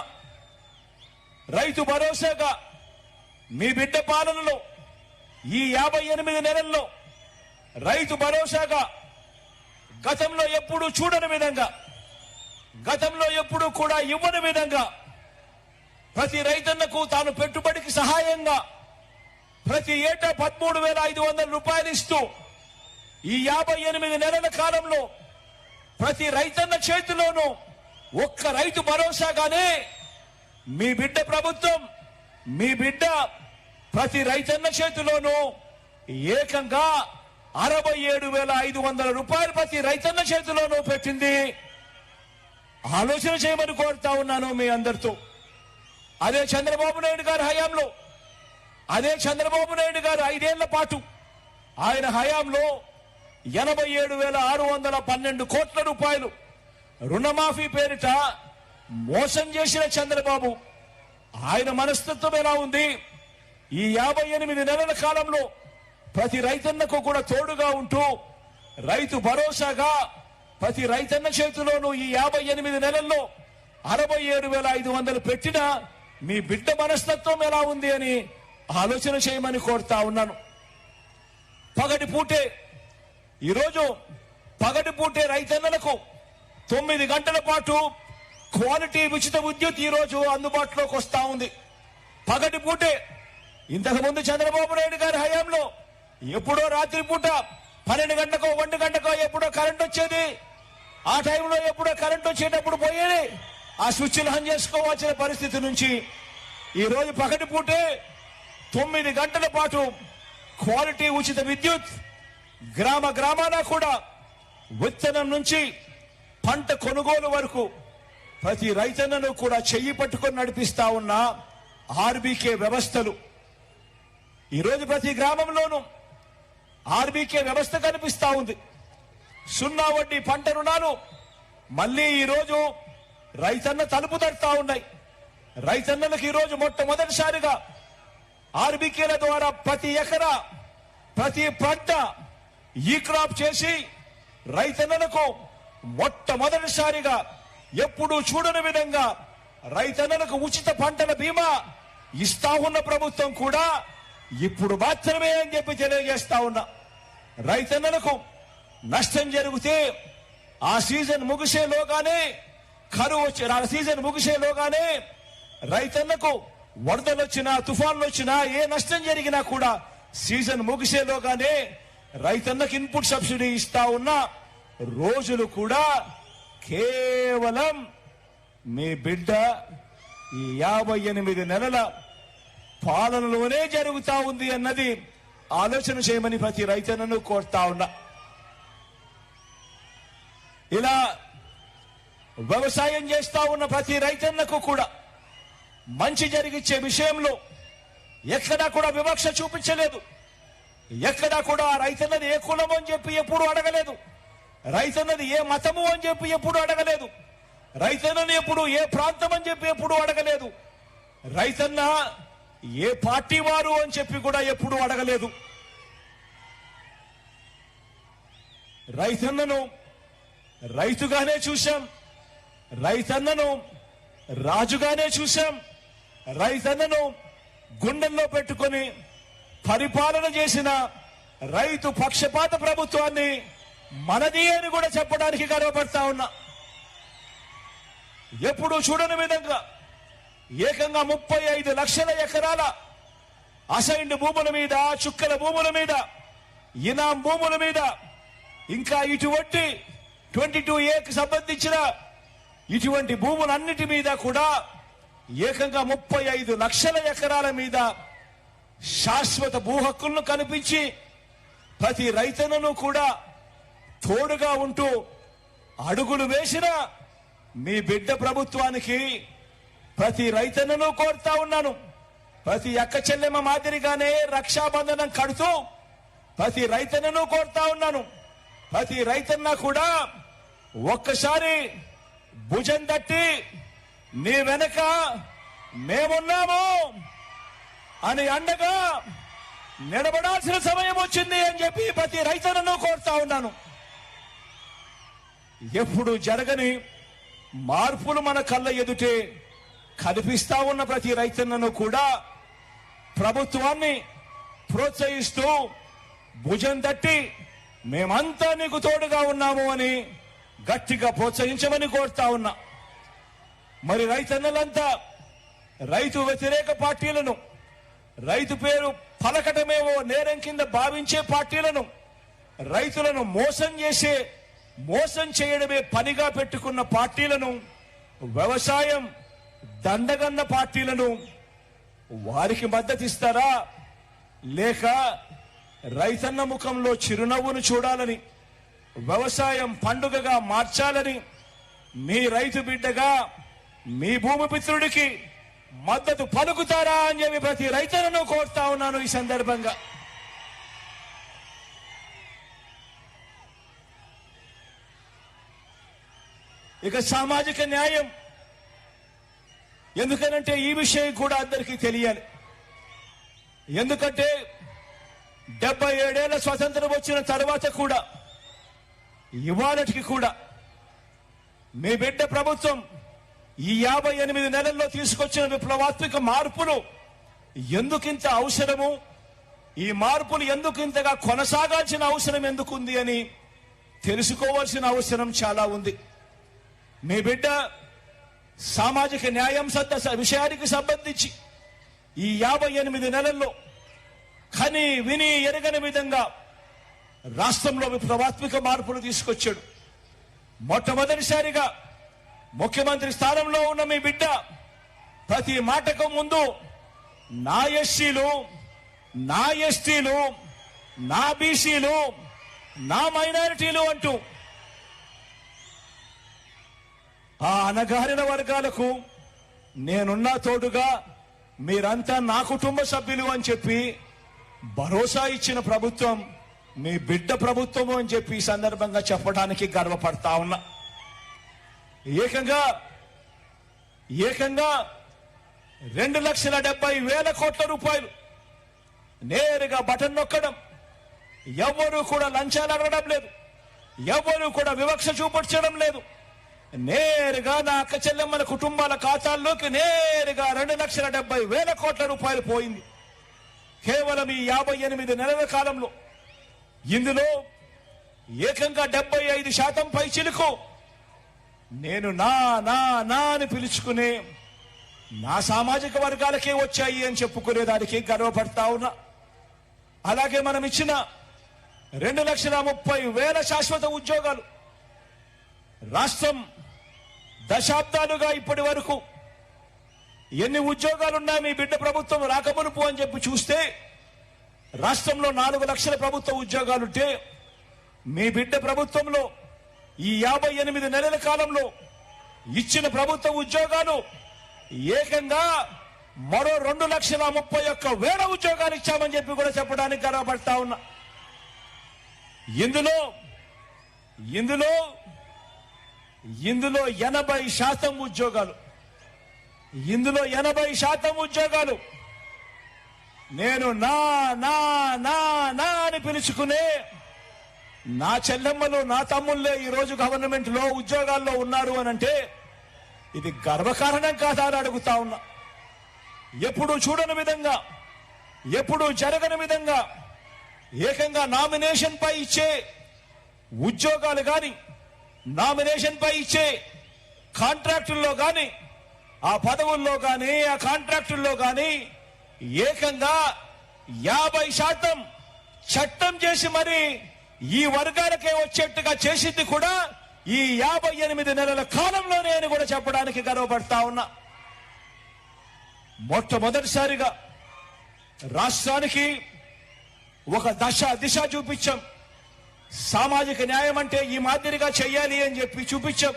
A: రైతు భరోసాగా మీ బిడ్డ పాలనలో ఈ 58 నెలల్లో రైతు భరోసాగా గతంలో ఎప్పుడూ చూడని విధంగా, గతంలో ఎప్పుడూ కూడా ఇవ్వని విధంగా ప్రతి రైతన్నకు తాను పెట్టుబడికి సహాయంగా ప్రతి ఏటా 13,500 రూపాయలు ఇస్తూ ఈ 58 నెలల కాలంలో ప్రతి రైతన్న చేతిలోనూ ఒక్క రైతు భరోసాగానే మీ బిడ్డ ప్రభుత్వం, మీ బిడ్డ ప్రతి రైతన్న చేతిలోనూ ఏకంగా 67,500 రూపాయలు ప్రతి రైతన్న చేతిలోనూ పెట్టింది. ఆలోచన చేయమని కోరుతా ఉన్నాను మీ అందరితో. అదే చంద్రబాబు నాయుడు గారి హయాంలో, అదే చంద్రబాబు నాయుడు గారు 5 ఏళ్ల పాటు ఆయన హయాంలో 87,612 కోట్ల రూపాయలు రుణమాఫీ పేరిట మోసం చేసిన చంద్రబాబు, ఆయన మనస్తత్వం ఎలా ఉంది? ఈ 58 నెలల కాలంలో ప్రతి రైతన్నకు కూడా తోడుగా ఉంటూ రైతు భరోసాగా ప్రతి రైతన్న చేతిలోనూ ఈ 58 నెలల్లో 67,500 పెట్టిన మీ బిడ్డ మనస్తత్వం ఎలా ఉంది అని ఆలోచన చేయమని కోరుతా ఉన్నాను. పగటి పూటే ఈరోజు పగటి పూటే రైతన్నలకు 9 గంటల పాటు క్వాలిటీ ఉచిత విద్యుత్ ఈరోజు అందుబాటులోకి వస్తా ఉంది. పగటి పూటే ఇంతకు ముందు చంద్రబాబు నాయుడు గారి హయాంలో ఎప్పుడో రాత్రి పూట 12 గంటకో 1 గంటకో ఎప్పుడో కరెంట్ వచ్చేది. ఆ టైంలో ఎప్పుడో కరెంట్ వచ్చేటప్పుడు పోయేది, ఆ స్విచ్లు ఆన్ చేసుకోవాల్సిన పరిస్థితి నుంచి ఈ రోజు పగటి పూటే 9 గంటల పాటు క్వాలిటీ ఉచిత విద్యుత్, గ్రామ గ్రామాన కూడా విత్తనం నుంచి పంట కొనుగోలు వరకు ప్రతి రైతన్నను కూడా చెయ్యి పట్టుకొని నడిపిస్తా ఉన్న ఆర్బీకే వ్యవస్థలు. ఈరోజు ప్రతి గ్రామంలోనూ ఆర్బీకే వ్యవస్థ కనిపిస్తా ఉంది. 0 వడ్డీ పంట రుణాలు మళ్ళీ ఈరోజు రైతన్న తలుపు తడతా ఉన్నాయి. రైతన్నలకు ఈరోజు మొట్టమొదటిసారిగా ఆర్బీకేల ద్వారా ప్రతి ఎకరా, ప్రతి పంట ఈ క్రాప్ చేసి రైతన్నలకు మొట్టమొదటిసారిగా ఎప్పుడూ చూడని విధంగా రైతన్నలకు ఉచిత పంటల బీమా ఇస్తా ఉన్న ప్రభుత్వం కూడా ఇప్పుడు మాత్రమే అని చెప్పి తెలియజేస్తా ఉన్నా. రైతన్నలకు నష్టం జరిగితే ఆ సీజన్ ముగిసేలోగానే కరువు వచ్చి ఆ సీజన్ ముగిసేలోగానే రైతన్నకు వరదలు వచ్చినా తుఫాన్లు వచ్చినా ఏ నష్టం జరిగినా కూడా సీజన్ ముగిసేలోగానే రైతన్నకు ఇన్పుట్ సబ్సిడీ ఇస్తా ఉన్న రోజులు కూడా కేవలం మీ బిడ్డ ఈ 58 నెలల పాలనలోనే జరుగుతా ఉంది అన్నది ఆలోచన చేయమని ప్రతి రైతన్నను కోరుతా ఉన్నా. ఇలా వ్యవసాయం చేస్తా ఉన్న ప్రతి రైతన్నకు కూడా మంచి జరిగించే విషయంలో ఎక్కడా కూడా వివక్ష చూపించలేదు. ఎక్కడా కూడా రైతన్నది ఏ కులం అని చెప్పి ఎప్పుడు అడగలేదు. రైతన్నది ఏ మతము అని చెప్పి ఎప్పుడు అడగలేదు. రైతన్నని ఎప్పుడు ఏ ప్రాంతం అని చెప్పి ఎప్పుడు అడగలేదు. రైతన్న ఏ పార్టీ వారు అని చెప్పి కూడా ఎప్పుడు అడగలేదు. రైతన్నను రైతుగానే చూశాం, రైతన్నను రాజుగానే చూశాం, రైతన్నను గుండెల్లో పెట్టుకొని పరిపాలన చేసిన రైతు పక్షపాత ప్రభుత్వాన్ని మనది అని కూడా చెప్పడానికి గర్వపడతా ఉన్నా. ఎప్పుడు చూడని విధంగా ఏకంగా 35 లక్షల ఎకరాల అసైన్డ్ భూముల మీద, చుక్కల భూముల మీద, ఇనాం భూముల మీద, ఇంకా ఇటువంటి 22A సంబంధించిన ఇటువంటి భూములన్నిటి మీద కూడా ఏకంగా 35 లక్షల ఎకరాల మీద శాశ్వత భూ హక్కులను కల్పించి ప్రతి రైతన్నను కూడా తోడుగా ఉంటూ అడుగులు వేసిన మీ బిడ్డ ప్రభుత్వానికి ప్రతి రైతన్నను కోరుతా ఉన్నాను. ప్రతి అక్క చెల్లెమ్మ మాదిరిగానే రక్షాబంధనం కడుతూ ప్రతి రైతన్నను కోరుతా ఉన్నాను. ప్రతి రైతన్న కూడా ఒక్కసారి భుజం తట్టి నీ వెనక మేమున్నాము అని అండగా నిలబడాల్సిన సమయం వచ్చింది అని చెప్పి ప్రతి రైతన్నను కోరుతా ఉన్నాను. ఎప్పుడు జరగని మార్పులు మన కళ్ళ ఎదుటే కనిపిస్తా ఉన్న ప్రతి రైతన్నను కూడా ప్రభుత్వాన్ని ప్రోత్సహిస్తూ భుజం తట్టి మేమంతా నీకు తోడుగా ఉన్నాము అని గట్టిగా ప్రోత్సహించమని కోరుతా ఉన్నా. మరి రైతన్నలంతా రైతు వ్యతిరేక పార్టీలను, రైతు పేరు పలకటమేవో నేరం కింద భావించే పార్టీలను, రైతులను మోసం చేయడమే పనిగా పెట్టుకున్న పార్టీలను, వ్యవసాయం దండగన్న పార్టీలను వారికి మద్దతిస్తారా, లేక రైతన్న ముఖంలో చిరునవ్వును చూడాలని, వ్యవసాయం పండుగగా మార్చాలని మీ రైతు బిడ్డగా మీ భూమిపుత్రుడికి మద్దతు పలుకుతారా అని చెప్పి ప్రతి రైతులను కోరుతా ఉన్నాను. ఈ సందర్భంగా ఇక సామాజిక న్యాయం, ఎందుకనంటే ఈ విషయం కూడా అందరికీ తెలియాలి. ఎందుకంటే 77 ఏళ్ల స్వతంత్రం వచ్చిన తర్వాత కూడా ఇవాళకి కూడా మీ బిడ్డ ప్రభుత్వం ఈ 58 నెలల్లో తీసుకొచ్చిన విప్లవాత్మక మార్పులు ఎందుకింత అవసరము, ఈ మార్పులు ఎందుకింతగా కొనసాగాల్సిన అవసరం ఎందుకుంది అని తెలుసుకోవాల్సిన అవసరం చాలా ఉంది. మీ బిడ్డ సామాజిక న్యాయం విషయానికి సంబంధించి ఈ 58 నెలల్లో కని విని ఎరగని విధంగా రాష్ట్రంలో విప్లవాత్మక మార్పులు తీసుకొచ్చాడు. మొట్టమొదటిసారిగా ముఖ్యమంత్రి స్థానంలో ఉన్న మీ బిడ్డ ప్రతి మాటకు ముందు నా ఎస్సీలు, నా ఎస్టీలు, నా బీసీలు, నా మైనారిటీలు అంటూ ఆ అణగారిన వర్గాలకు నేనున్నా తోడుగా, మీరంతా నా కుటుంబ సభ్యులు అని చెప్పి భరోసా ఇచ్చిన ప్రభుత్వం మీ బిడ్డ ప్రభుత్వము అని చెప్పి ఈ సందర్భంగా చెప్పడానికి గర్వపడతా ఉన్నా. ఏకంగా 2,70,000 కోట్ల రూపాయలు నేరుగా బటన్ నొక్కడం, ఎవరు కూడా లంచాలు అడగడం లేదు, ఎవరు కూడా వివక్ష చూపించడం లేదు. నేరుగా నా అక్క చెల్లెమ్మల కుటుంబాల ఖాతాల్లోకి నేరుగా 2,70,000 కోట్ల రూపాయలు పోయింది కేవలం ఈ 58 నెలల కాలంలో. ఇందులో ఏకంగా 75% పై చిలుకు నేను నా నా నా అని పిలుచుకునే నా సామాజిక వర్గాలకే వచ్చాయి అని చెప్పుకునేదానికి గర్వపడతా ఉన్నా. అలాగే మనం ఇచ్చిన 2,30,000 శాశ్వత ఉద్యోగాలు, రాష్ట్రం దశాబ్దాలుగా ఇప్పటి వరకు ఎన్ని ఉద్యోగాలున్నా మీ బిడ్డ ప్రభుత్వం రాకమునుపు అని చెప్పి చూస్తే రాష్ట్రంలో 4 లక్షల ప్రభుత్వ ఉద్యోగాలుంటే మీ బిడ్డ ప్రభుత్వంలో ఈ 58 నెలల కాలంలో ఇచ్చిన ప్రభుత్వ ఉద్యోగాలు ఏకంగా మరో 2,31,000 ఉద్యోగాలు ఇచ్చామని చెప్పి కూడా చెప్పడానికి గర్వపడతా ఉన్నా. ఇందులో 80% ఉద్యోగాలు, ఇందులో 80% ఉద్యోగాలు నేను నా నా నా నా అని పిలుచుకునే నా చెల్లెమ్మలు నా తమ్ముళ్ళే ఈరోజు గవర్నమెంట్ లో ఉద్యోగాల్లో ఉన్నారు అని అంటే ఇది గర్వకారణం కాదా అని అడుగుతా ఉన్నా. ఎప్పుడు చూడని విధంగా, ఎప్పుడు జరగని విధంగా ఏకంగా నామినేషన్ పై ఇచ్చే ఉద్యోగాలు గాని, నామినేషన్ పై ఇచ్చే కాంట్రాక్టుల్లో గాని, ఆ పదవుల్లో గాని, ఆ కాంట్రాక్టుల్లో గాని ఏకంగా 50% చట్టం చేసి మరి ఈ వర్గాలకే వచ్చేట్టుగా చేసింది కూడా ఈ 58 నెలల కాలంలోనే అని కూడా చెప్పడానికి గర్వపడతా ఉన్నా. మొట్టమొదటిసారిగా రాష్ట్రానికి ఒక దిశ చూపించాం. సామాజిక న్యాయం అంటే ఈ మాదిరిగా చెయ్యాలి అని చెప్పి చూపించాం.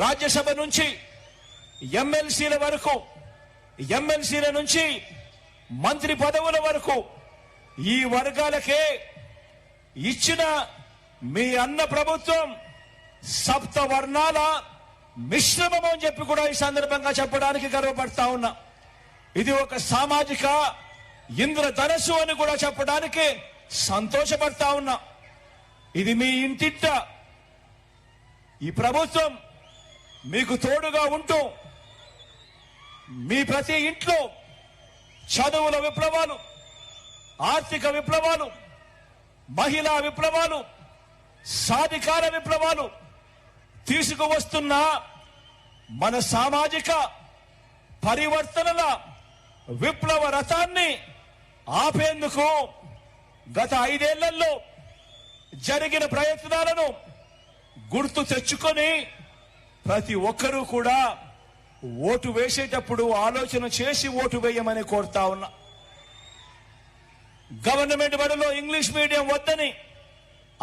A: రాజ్యసభ నుంచి ఎమ్మెల్సీల వరకు, ఎమ్మెల్సీల నుంచి మంత్రి పదవుల వరకు ఈ వర్గాలకే ఇచ్చిన మీ అన్న ప్రభుత్వం సప్త వర్ణాల మిశ్రమం అని చెప్పి కూడా ఈ సందర్భంగా చెప్పడానికి గర్వపడతా ఉన్నా. ఇది ఒక సామాజిక ఇంద్రధనస్సు అని కూడా చెప్పడానికి సంతోషపడతా ఉన్నా. ఇది మీ ఇంటింట ఈ ప్రభుత్వం మీకు తోడుగా ఉంటూ మీ ప్రతి ఇంట్లో చదువుల విప్లవాలు, ఆర్థిక విప్లవాలు, మహిళా విప్లవాలు, సాధికార విప్లవాలు తీసుకువస్తున్న మన సామాజిక పరివర్తనల విప్లవ రథాన్ని ఆపేందుకు గత 5 ఏళ్లలో జరిగిన ప్రయత్నాలను గుర్తు తెచ్చుకొని ప్రతి ఒక్కరూ కూడా ఓటు వేసేటప్పుడు ఆలోచన చేసి ఓటు వేయమని కోరుతా ఉన్నా. గవర్నమెంట్ బడిలో ఇంగ్లీష్ మీడియం వద్దని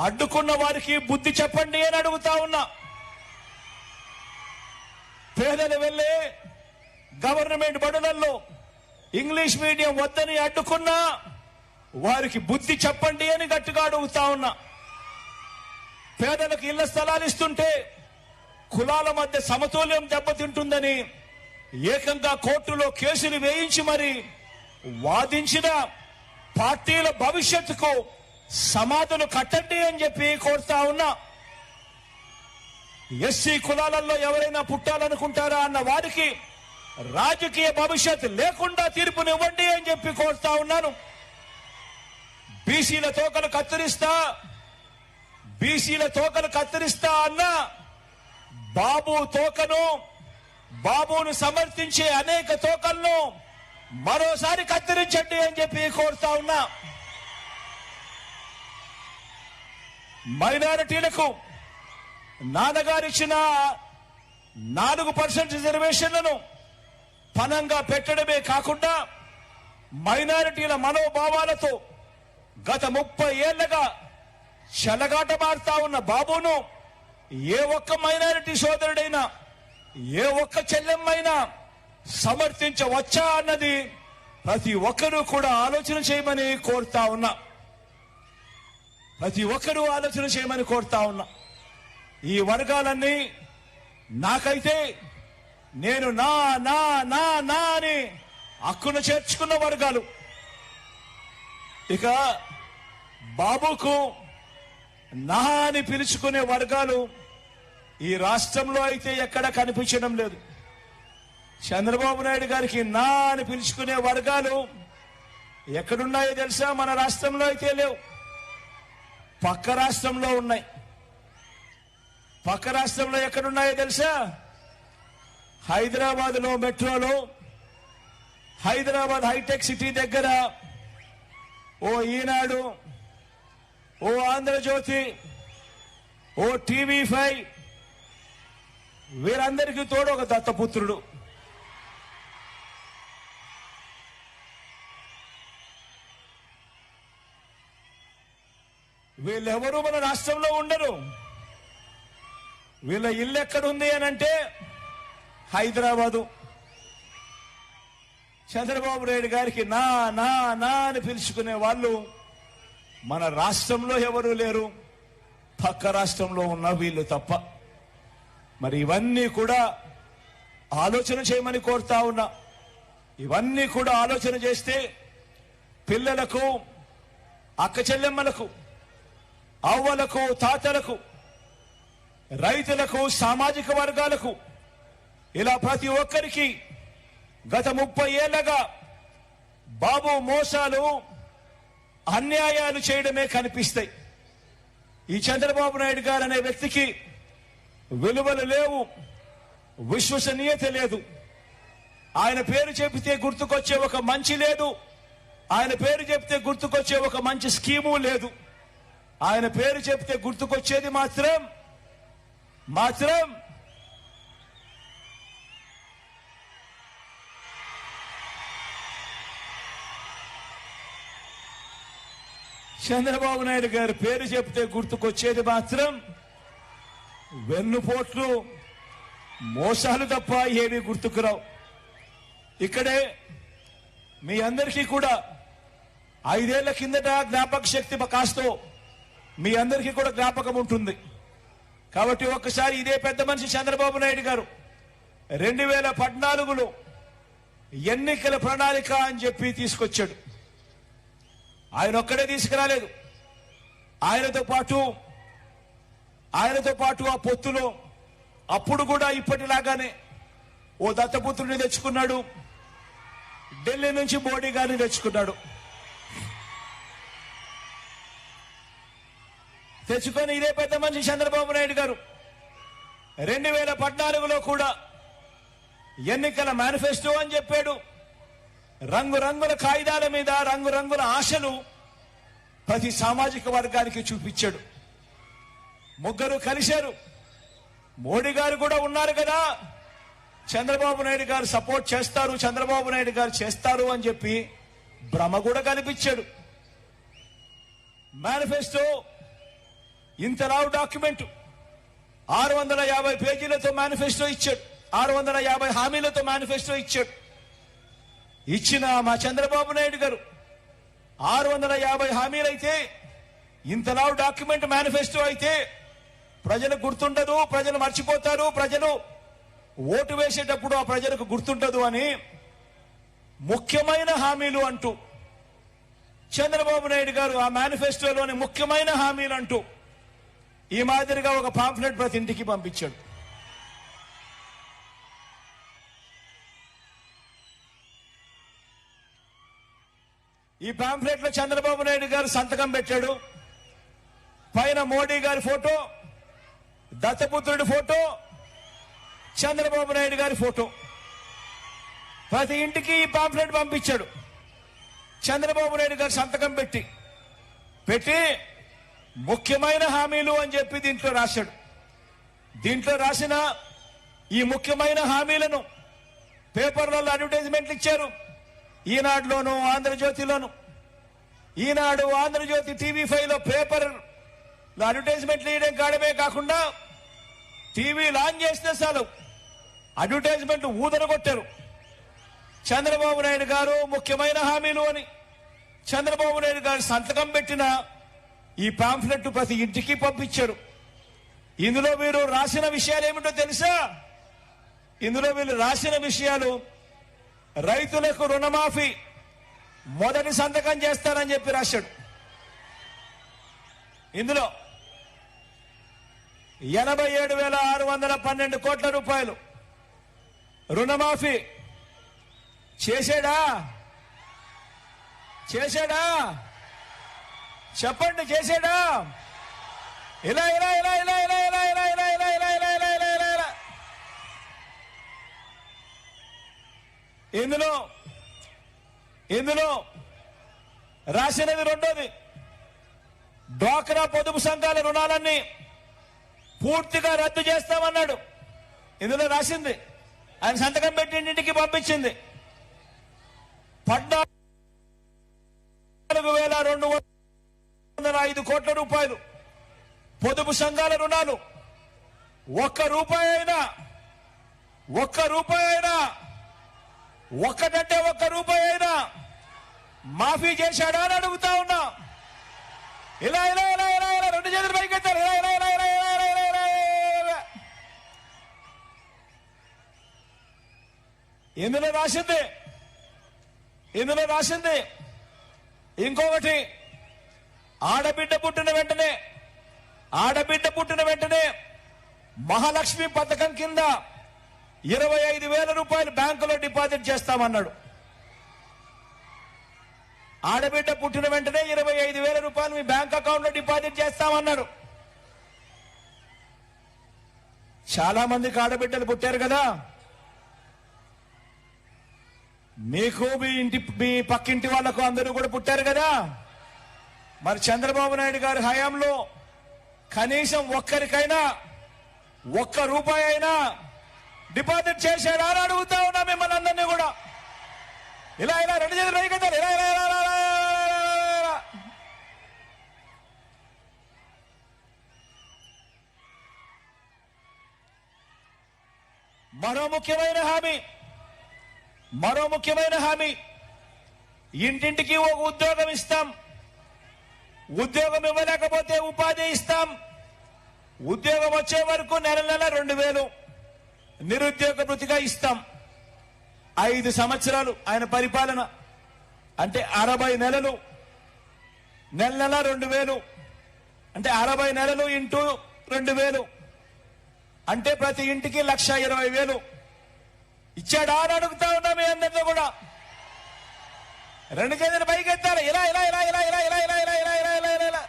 A: అడ్డుకున్న వారికి బుద్ధి చెప్పండి అని అడుగుతా ఉన్నా. పేదలు వెళ్లే గవర్నమెంట్ బడులలో ఇంగ్లీష్ మీడియం వద్దని అడ్డుకున్నా వారికి బుద్ధి చెప్పండి అని గట్టిగా అడుగుతా ఉన్నా. పేదలకు ఇళ్ల స్థలాలు ఇస్తుంటే కులాల మధ్య సమతుల్యం దెబ్బతింటుందని ఏకంగా కోర్టులో కేసులు వేయించి మరి వాదించిన పార్టీల భవిష్యత్తుకు సమాధులు కట్టండి అని చెప్పి కోరుతా ఉన్నా. ఎస్సీ కులాలలో ఎవరైనా పుట్టాలనుకుంటారా అన్న వారికి రాజకీయ భవిష్యత్ లేకుండా తీర్పునివ్వండి అని చెప్పి కోరుతా ఉన్నాను. బీసీల తోకలు కత్తిరిస్తా అన్న బాబును సమర్థించే అనేక తోకలను మరోసారి కత్తిరించండి అని చెప్పి కోరుతా ఉన్నా. మైనారిటీలకు నాన్నగారిచ్చిన 4% రిజర్వేషన్లను పనంగా పెట్టడమే కాకుండా మైనారిటీల మనోభావాలతో గత 30 ఏళ్లుగా చెలగాటమాడుతా ఉన్న బాబును ఏ ఒక్క మైనారిటీ సోదరుడైనా, ఏ ఒక్క చెల్లెమ్మైనా సమర్థించవచ్చా అన్నది ప్రతి ఒక్కరూ కూడా ఆలోచన చేయమని కోరుతా ఉన్నా. ప్రతి ఒక్కరూ ఆలోచన చేయమని కోరుతా ఉన్నా. ఈ వర్గాలన్నీ నాకైతే నేను నా నా నా నా అని హక్కును చేర్చుకున్న వర్గాలు. ఇక బాబుకు నా అని పిలుచుకునే వర్గాలు ఈ రాష్ట్రంలో అయితే ఎక్కడ కనిపించడం లేదు. చంద్రబాబు నాయుడు గారికి నా అని పిలుచుకునే వర్గాలు ఎక్కడున్నాయో తెలుసా? మన రాష్ట్రంలో అయితే లేవు, పక్క రాష్ట్రంలో ఉన్నాయి. పక్క రాష్ట్రంలో ఎక్కడున్నాయో తెలుసా? హైదరాబాద్ లో మెట్రోలో, హైదరాబాద్ హైటెక్ సిటీ దగ్గర ఓ ఈనాడు, ఓ ఆంధ్రజ్యోతి, ఓ టీవీ5, వీరందరికీ తోడు ఒక దత్తపుత్రుడు. వీళ్ళెవరూ మన రాష్ట్రంలో ఉండరు. వీళ్ళ ఇల్లు ఎక్కడుంది అని అంటే హైదరాబాదు. చంద్రబాబు నాయుడు గారికి నా నా నా అని పిలుచుకునే వాళ్ళు మన రాష్ట్రంలో ఎవరూ లేరు, పక్క రాష్ట్రంలో ఉన్న వీళ్ళు తప్ప. మరి ఇవన్నీ కూడా ఆలోచన చేయమని కోరుతా ఉన్నా. ఇవన్నీ కూడా ఆలోచన చేస్తే పిల్లలకు, అక్క చెల్లెమ్మలకు, అవ్వలకు, తాతలకు, రైతులకు, సామాజిక వర్గాలకు, ఇలా ప్రతి ఒక్కరికి గత 30 ఏళ్లగా బాబు మోసాలు, అన్యాయాలు చేయడమే కనిపిస్తాయి. ఈ చంద్రబాబు నాయుడు గారు అనే వ్యక్తికి విలువలు లేవు, విశ్వసనీయత లేదు. ఆయన పేరు చెబితే గుర్తుకొచ్చే ఒక మంచి లేదు, ఆయన పేరు చెబితే గుర్తుకొచ్చే ఒక మంచి స్కీము లేదు. ఆయన పేరు చెబితే గుర్తుకొచ్చేది మాత్రం చంద్రబాబు నాయుడు గారి పేరు చెబితే గుర్తుకొచ్చేది మాత్రం వెన్నుపోట్లు, మోసాలు తప్ప ఏమీ గుర్తుకురావు. ఇక్కడే మీ అందరికీ కూడా 5 ఏళ్ల కిందట జ్ఞాపక శక్తి కాస్తో మీ అందరికీ కూడా జ్ఞాపకం ఉంటుంది. కాబట్టి ఒక్కసారి ఇదే పెద్ద మనిషి చంద్రబాబు నాయుడు గారు 2014లో ఎన్నికల ప్రణాళిక అని చెప్పి తీసుకొచ్చాడు. ఆయన ఒక్కడే తీసుకురాలేదు. ఆయనతో పాటు ఆ పొత్తులో అప్పుడు కూడా ఇప్పటిలాగానే ఓ దత్తపుత్రుడిని తెచ్చుకున్నాడు, ఢిల్లీ నుంచి మోడీ గారిని తెచ్చుకున్నాడు. తెచ్చుకొని ఇదే పెద్ద మనిషి చంద్రబాబు నాయుడు గారు 2014లో కూడా ఎన్నికల మేనిఫెస్టో అని చెప్పాడు. రంగురంగుల కాగితాల మీద రంగురంగుల ఆశలు ప్రతి సామాజిక వర్గానికి చూపించాడు. ముగ్గురు కలిశారు. మోడీ గారు కూడా ఉన్నారు కదా, చంద్రబాబు నాయుడు గారు సపోర్ట్ చేస్తారు, చంద్రబాబు నాయుడు గారు చేస్తారు అని చెప్పి భ్రమ కూడా కల్పించాడు. మేనిఫెస్టో ఇంతలావు డాక్యుమెంట్ 650 పేజీలతో మేనిఫెస్టో ఇచ్చాడు, 650 హామీలతో మేనిఫెస్టో ఇచ్చాడు. ఇచ్చిన మా చంద్రబాబు నాయుడు గారు 650 హామీలైతే, ఇంతలావు డాక్యుమెంట్ మేనిఫెస్టో అయితే ప్రజలకు గుర్తుండదు, ప్రజలు మర్చిపోతారు, ప్రజలు ఓటు వేసేటప్పుడు ఆ ప్రజలకు గుర్తుండదు అని ముఖ్యమైన హామీలు అంటూ చంద్రబాబు నాయుడు గారు ఆ మేనిఫెస్టోలోని ముఖ్యమైన హామీలు అంటూ ఈ మాదిరిగా ఒక పాంఫ్లెట్ ప్రతి ఇంటికి పంపించాడు. ఈ పాంఫ్లెట్ లో చంద్రబాబు నాయుడు గారు సంతకం పెట్టాడు. పైన మోడీ గారి ఫోటో, దత్తపుత్రుడి ఫోటో, చంద్రబాబు నాయుడు గారి ఫోటో. ప్రతి ఇంటికి ఈ పాంఫ్లెట్ పంపించాడు. చంద్రబాబు నాయుడు గారు సంతకం పెట్టి ముఖ్యమైన హామీలు అని చెప్పి దీంట్లో రాశాడు. దీంట్లో రాసిన ఈ ముఖ్యమైన హామీలను పేపర్లలో అడ్వర్టైజ్మెంట్లు ఇచ్చారు. ఈనాడులోను, ఆంధ్రజ్యోతిలోను. ఈనాడు, ఆంధ్రజ్యోతి, టీవీ5లో పేపర్ అడ్వర్టైజ్మెంట్లు వేయడం కాడమే కాకుండా టీవీ లాంచ్ చేస్తే చాలు అడ్వర్టైజ్మెంట్లు ఊదరగొట్టారు. చంద్రబాబు నాయుడు గారు ముఖ్యమైన హామీలు అని చంద్రబాబు నాయుడు గారు సంతకం పెట్టిన ఈ పాంఫ్లెట్ ప్రతి ఇంటికి పంపించారు. ఇందులో వీరు రాసిన విషయాలు ఏమిటో తెలుసా? ఇందులో వీళ్ళు రాసిన విషయాలు రైతులకు రుణమాఫీ మొదటి సంతకం చేస్తారని చెప్పి రాశాడు. ఇందులో 87,612 కోట్ల రూపాయలు రుణమాఫీ చేశాడా? చెప్పండి, చేశాడా? ఇలా ఇలా ఇలా ఇలా ఇలా ఇలా ఇలా ఇలా ఇలా ఇలా ఇలా ఇలా ఇలా ఇలా ఇలా ఇందులో రాసినది రెండోది, డ్వాక్రా పొదుపు సంఘాల రుణాలన్నీ పూర్తిగా రద్దు చేస్తామన్నాడు. ఇందులో రాసింది, ఆయన సంతకం పెట్టి ఇంటికి పంపించింది. 14,205 కోట్ల రూపాయలు పొదుపు సంఘాల రుణాలు. ఒక్క రూపాయి అయినా ఒక్కటంటే ఒక్క రూపాయి అయినా మాఫీ చేశాడా అని అడుగుతా ఉన్నా. ఇలా ఇలా ఇలా ఇలా ఇలా రెండు చేతులు పైకెత్తారు. ఇలా ఇలా ఇలా ఇలా ఇలా ఇలా ఇలా ఇలా ఇందులో రాసింది ఇంకొకటి, ఆడబిడ్డ పుట్టిన వెంటనే మహాలక్ష్మి పథకం కింద 25,000 రూపాయలు బ్యాంకులో డిపాజిట్ చేస్తామన్నాడు. ఆడబిడ్డ పుట్టిన వెంటనే 25,000 రూపాయలు మీ బ్యాంక్ అకౌంట్ లో డిపాజిట్ చేస్తామన్నారు. చాలా మందికి ఆడబిడ్డలు పుట్టారు కదా. మీకు మీ పక్కింటి వాళ్లకు అందరూ కూడా పుట్టారు కదా. మరి చంద్రబాబు నాయుడు గారి హయాంలో కనీసం ఒక్కరికైనా ఒక్క రూపాయి అయినా డిపాజిట్ చేశారా అని అడుగుతా ఉన్నా మిమ్మల్ని అందరినీ కూడా. ఇలా ఇలా రెండు చేతులు పైకెత్తారు. ఇలా ఇలా ఇలా ఇలా మరో ముఖ్యమైన హామీ, ఇంటింటికి ఒక ఉద్యోగం ఇస్తాం. ఉద్యోగం ఇవ్వలేకపోతే ఉపాధి ఇస్తాం. ఉద్యోగం వచ్చే వరకు నెల 2,000 నిరుద్యోగ భృతిగా ఇస్తాం. 5 సంవత్సరాలు ఆయన పరిపాలన అంటే 60 నెలలు, నెల 2,000 అంటే 60 నెలలు ఇంటూ 2,000 అంటే ప్రతి ఇంటికి 1,20,000 ఇచ్చాడా అని అడుగుతా ఉన్నా మీ అందరితో కూడా. రెండు చేతులు పైకెత్తారు. ఇలా ఇలా ఇలా ఇలా ఇలా ఇలా ఇలా ఇలా ఇలా ఇలా ఇలా ఇలా ఇలా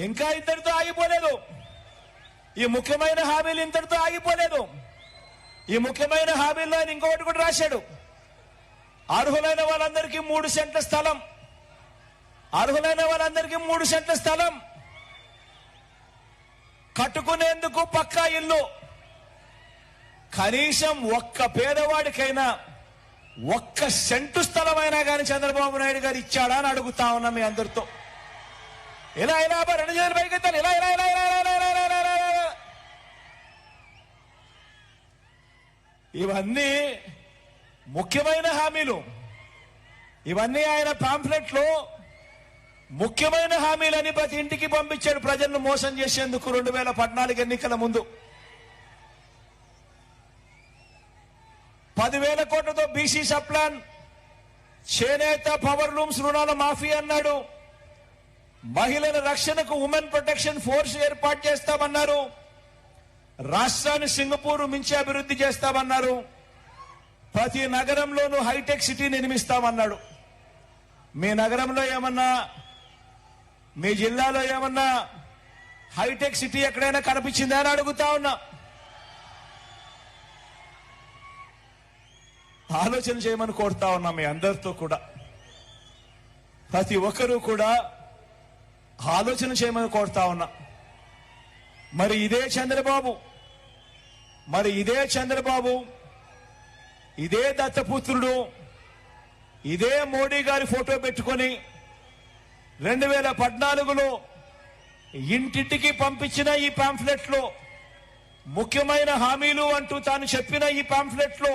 A: ఇంకా ఇంతటితో ఆగిపోలేదు. ఈ ముఖ్యమైన హామీలు ఇంతటితో ఆగిపోలేదు. ఈ ముఖ్యమైన హామీల్లో ఆయన ఇంకొకటి కూడా రాశాడు. అర్హులైన వాళ్ళందరికీ 3 సెంట్ల స్థలం, అర్హులైన వాళ్ళందరికీ 3 సెంట్ల స్థలం, కట్టుకునేందుకు పక్కా ఇల్లు. కనీసం ఒక్క పేదవాడికైనా 1 సెంటు స్థలమైనా కానీ చంద్రబాబు నాయుడు గారు ఇచ్చాడా అని అడుగుతా ఉన్నా మీ అందరితో. ఇలా ఇలా రెండు చేతులు పైకెత్తాను. ఇలా ఇలా ఇలా ఇలా ఇలా ఇలా ఇలా ఇలా ఇలా ఇవన్నీ ముఖ్యమైన హామీలు. ఇవన్నీ ఆయన పాంఫ్లెట్ లో ముఖ్యమైన హామీలని ప్రతి ఇంటికి పంపించాడు ప్రజలను మోసం చేసేందుకు 2014 ఎన్నికల ముందు. 10,000 కోట్లతో బీసీ సప్లాన్, చేనేత, పవర్ లూమ్స్ రుణాల మాఫీ అన్నాడు. మహిళల రక్షణకు ఉమెన్ ప్రొటెక్షన్ ఫోర్స్ ఏర్పాటు చేస్తామన్నారు. రాష్ట్రాన్ని సింగపూర్ మించి అభివృద్ధి చేస్తామన్నారు. ప్రతి నగరంలోనూ హైటెక్ సిటీ నిర్మిస్తామన్నాడు. మీ నగరంలో ఏమన్నా, మీ జిల్లాలో ఏమన్నా హైటెక్ సిటీ ఎక్కడైనా కనిపించిందా అని అడుగుతా ఉన్నా. ఆలోచన చేయమని కోరుతా ఉన్నా మీ అందరితో కూడా. ప్రతి ఒక్కరూ కూడా ఆలోచన చేయమని కోరుతా ఉన్నా. మరి ఇదే చంద్రబాబు, ఇదే దత్తపుత్రుడు, ఇదే మోడీ గారి ఫోటో పెట్టుకొని 2014లో ఇంటింటికి పంపించిన ఈ పాంఫ్లెట్ లో ముఖ్యమైన హామీలు అంటూ తాను చెప్పిన ఈ పాంఫ్లెట్ లో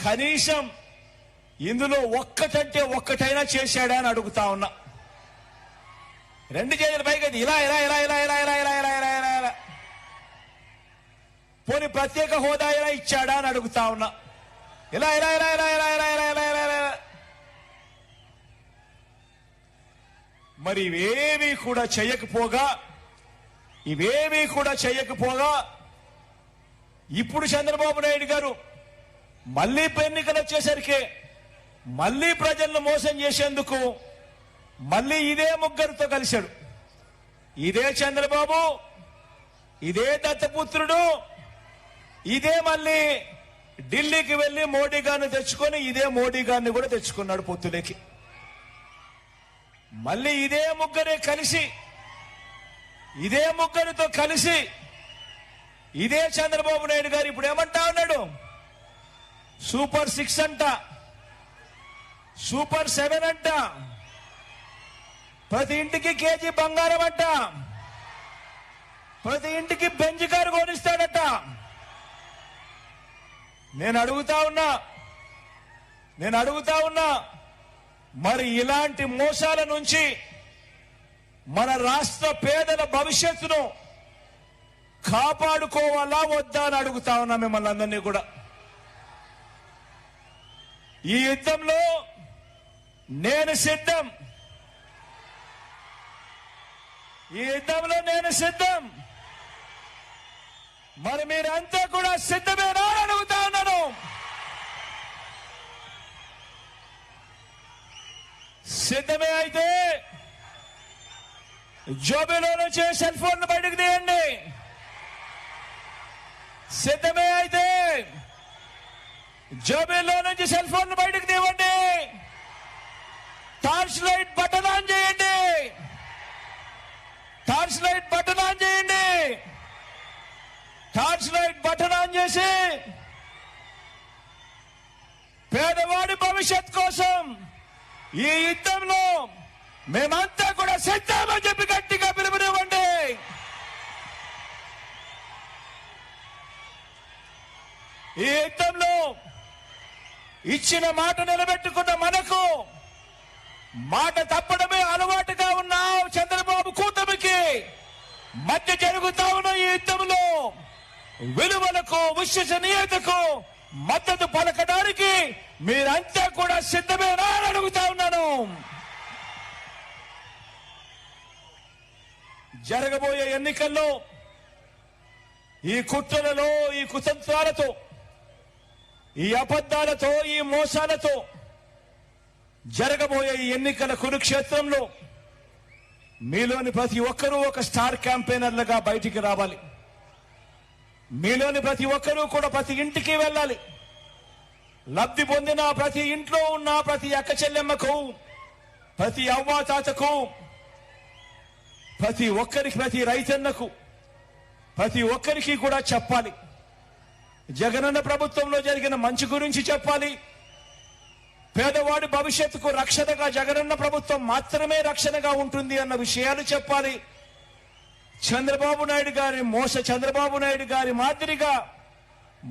A: కనీసం ఇందులో ఒక్కటంటే ఒక్కటైనా చేశాడా అని అడుగుతా ఉన్నా. రెండు చేతుల పైకి ఇలా ఇలా ఇలా ఇలా ఇలా ఇలా ఇలా ఇలా ఇలా ఇలా ఇలా పోనీ ప్రత్యేక హోదా ఇలా ఇచ్చాడా అని అడుగుతా ఉన్నా. ఇలా ఇలా ఇలా ఇలా ఇలా ఇలా ఇలా ఇలా ఇలా ఇలా. మరి ఇవేమీ కూడా చేయకపోగా ఇప్పుడు చంద్రబాబు నాయుడు గారు మళ్లీ ఎన్నికలు వచ్చేసరికి మళ్లీ ప్రజలను మోసం చేసేందుకు మళ్లీ ఇదే ముగ్గురితో కలిశాడు. ఇదే చంద్రబాబు, ఇదే దత్తపుత్రుడు, ఇదే మళ్లీ ఢిల్లీకి వెళ్లి మోడీ గారిని తెచ్చుకొని ఇదే మోడీ గారిని కూడా తెచ్చుకున్నాడు పొత్తులేకి. మళ్లీ ఇదే ముగ్గురే కలిసి ఇదే ముగ్గురితో కలిసి ఇదే చంద్రబాబు నాయుడు గారు ఇప్పుడు ఏమంటా ఉన్నాడు? సూపర్ 6 అంట, సూపర్ 7 అంట, ప్రతి ఇంటికి కేజీ బంగారం అంట, ప్రతి ఇంటికి బెంజ్ కారు కొనిస్తాడట. నేను అడుగుతా ఉన్నా మరి ఇలాంటి మోసాల నుంచి మన రాష్ట్ర పేదల భవిష్యత్తును కాపాడుకోవాలా వద్దా అని అడుగుతా ఉన్నా మిమ్మల్ని అందరినీ కూడా. ఈ యుద్ధంలో నేను సిద్ధం, మరి మీరంతా కూడా సిద్ధమేనా అని అడుగుతా ఉన్నాను. సిద్ధమే అయితే జోబీలో నుంచి సెల్ ఫోన్ బయటకు తీయండి. సిద్ధమే అయితే జోబీలో నుంచి సెల్ ఫోన్ బయటకు తీయండి. టార్చ్ లైట్ బటన్ ఆన్ చేయండి. టార్చ్ లైట్ బటన్ ఆన్ చేసి పేదవాడి భవిష్యత్ కోసం ఈ యుద్ధంలో మేమంతా కూడా సిద్ధమని చెప్పి గట్టిగా పిలుపునివ్వండి. ఈ యుద్ధంలో ఇచ్చిన మాట నిలబెట్టుకున్న మనకు మాట తప్పడమే అలవాటుగా ఉన్న చంద్రబాబు కూటమికి మధ్య జరుగుతా ఉన్న ఈ యుద్ధంలో విలువలకు, విశ్వసనీయతకు మద్దతు పలకడానికి మీరంతా కూడా సిద్ధమేనా అని అడుగుతా ఉన్నాను. జరగబోయే ఎన్నికల్లో ఈ కుట్రలలో, ఈ కుతంత్రాలతో, ఈ అబద్ధాలతో, ఈ మోసాలతో జరగబోయే ఈ ఎన్నికల కురుక్షేత్రంలో మీలోని ప్రతి ఒక్కరూ ఒక స్టార్ క్యాంపెయినర్లుగా బయటికి రావాలి. మీలోని ప్రతి ఒక్కరూ కూడా ప్రతి ఇంటికి వెళ్ళాలి. లబ్ధి పొందిన ప్రతి ఇంట్లో ఉన్న ప్రతి అక్క చెల్లెమ్మకు, ప్రతి అవ్వాతాతకు, ప్రతి ఒక్కరికి, ప్రతి రైతన్నకు, ప్రతి ఒక్కరికి కూడా చెప్పాలి. జగనన్న ప్రభుత్వంలో జరిగిన మంచి గురించి చెప్పాలి. పేదవాడి భవిష్యత్తుకు రక్షణగా జగనన్న ప్రభుత్వం మాత్రమే రక్షణగా ఉంటుంది అన్న విషయాలు చెప్పాలి. చంద్రబాబు నాయుడు గారి మాదిరిగా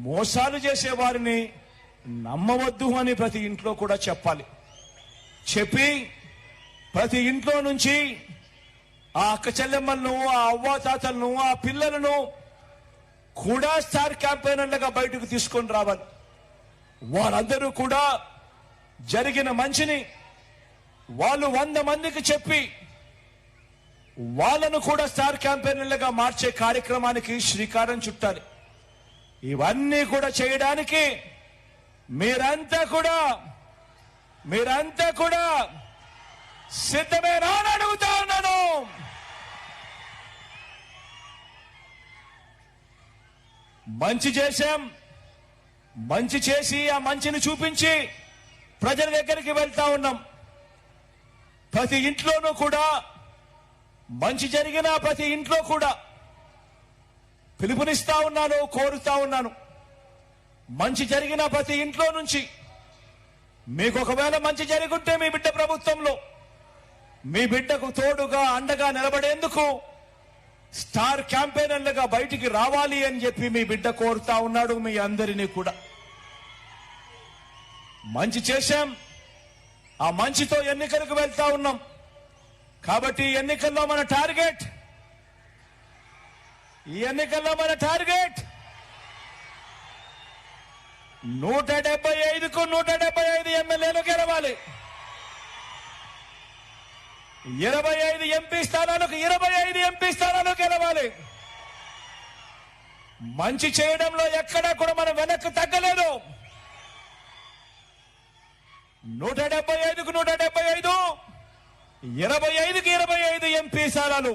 A: మోసాలు చేసే వారిని నమ్మవద్దు అని ప్రతి ఇంట్లో కూడా చెప్పాలి. చెప్పి ప్రతి ఇంట్లో నుంచి ఆ అక్క చెల్లెమ్మలను, ఆ అవ్వాతాతలను, ఆ పిల్లలను కూడా స్టార్ క్యాంపెయినర్లుగా బయటకు తీసుకొని రావాలి. వారందరూ కూడా జరిగిన మంచిని వాళ్ళు 100 మందికి చెప్పి వాళ్ళను కూడా స్టార్ క్యాంపెయినర్లుగా మార్చే కార్యక్రమానికి శ్రీకారం చుట్టాలి. ఇవన్నీ కూడా చేయడానికి మీరంతా కూడా సిద్ధమేనా అని అడుగుతా ఉన్నాను. మంచి చేశాం, మంచి చేసి ఆ మంచిని చూపించి ప్రజల దగ్గరికి వెళ్తా ఉన్నాం. ప్రతి ఇంట్లోనూ కూడా మంచి జరిగిన ప్రతి ఇంట్లో కూడా పిలుపునిస్తా ఉన్నాను, కోరుతా ఉన్నాను. మంచి జరిగిన ప్రతి ఇంట్లో నుంచి మీకు ఒకవేళ మంచి జరుగుంటే మీ బిడ్డ ప్రభుత్వంలో మీ బిడ్డకు తోడుగా అండగా నిలబడేందుకు స్టార్ క్యాంపెయినర్లుగా బయటికి రావాలి అని చెప్పి మీ బిడ్డ కోరుతా ఉన్నాడు. మీ అందరినీ కూడా మంచి చేశాం, ఆ మంచితో ఎన్నికలకు వెళ్తా ఉన్నాం. కాబట్టి ఈ ఎన్నికల్లో మన టార్గెట్ 175కు 175 ఎమ్మెల్యేలు గెలవాలి. 25 ఎంపీ స్థానాలకు 25 ఎంపీ స్థానాలు గెలవాలి. మంచి చేయడంలో ఎక్కడా కూడా మనం వెనక్కి తగ్గలేదు. 175కు 175, 25కి 25 ఎంపీ స్థానాలు,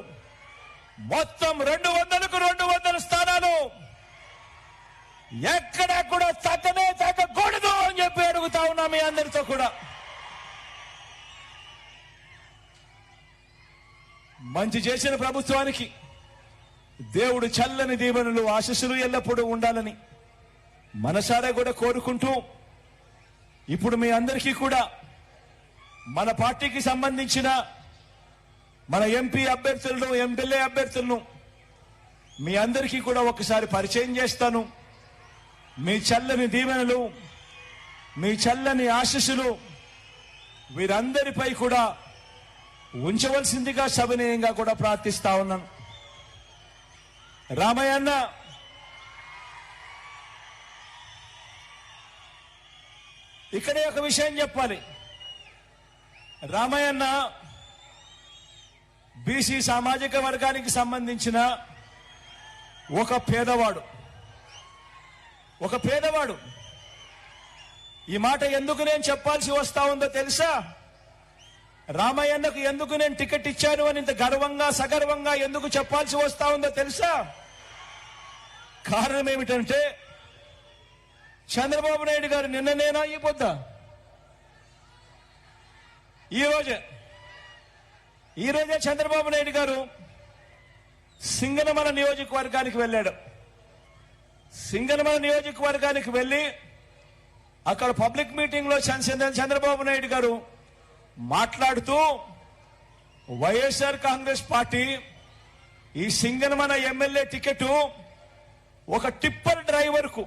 A: మొత్తం 200కు 200 స్థానాలు. ఎక్కడా కూడా తగ్గకూడదు అని చెప్పి అడుగుతా ఉన్నా మీ అందరితో కూడా. మంచి చేసిన ప్రభుత్వానికి దేవుడు చల్లని దీవెనలు ఆశీస్సులు ఎల్లప్పుడూ ఉండాలని మనసారా కూడా కోరుకుంటూ, ఇప్పుడు మీ అందరికీ కూడా మన పార్టీకి సంబంధించిన మన ఎంపీ అభ్యర్థులను, ఎమ్మెల్యే అభ్యర్థులను మీ అందరికీ కూడా ఒకసారి పరిచయం చేస్తాను. మీ చల్లని దీవెనలు, మీ చల్లని ఆశీస్సులు వీరందరిపై కూడా ఉంచవలసిందిగా సవినయంగా కూడా ప్రార్థిస్తా ఉన్నాను. రామయ్యన్న ఇక్కడే ఒక విషయం చెప్పాలి. రామయ్యన్న బీసీ సామాజిక వర్గానికి సంబంధించిన ఒక పేదవాడు. ఈ మాట ఎందుకు నేను చెప్పాల్సి వస్తా ఉందో తెలుసా? రామయ్యన్నకు ఎందుకు నేను టికెట్ ఇచ్చాను అని ఇంత గర్వంగా సగర్వంగా ఎందుకు చెప్పాల్సి వస్తా ఉందో తెలుసా? కారణం ఏమిటంటే, చంద్రబాబు నాయుడు గారు నిన్ననేనా ఈ పొద్దా ఈరోజే చంద్రబాబు నాయుడు గారు సింగనమల నియోజకవర్గానికి వెళ్ళాడు. సింగనమల నియోజకవర్గానికి వెళ్లి అక్కడ పబ్లిక్ మీటింగ్ లో చంద్రబాబు నాయుడు గారు మాట్లాడుతూ, వైఎస్ఆర్ కాంగ్రెస్ పార్టీ ఈ సింగనమల ఎమ్మెల్యే టికెట్ ఒక టిప్పర్ డ్రైవర్కు,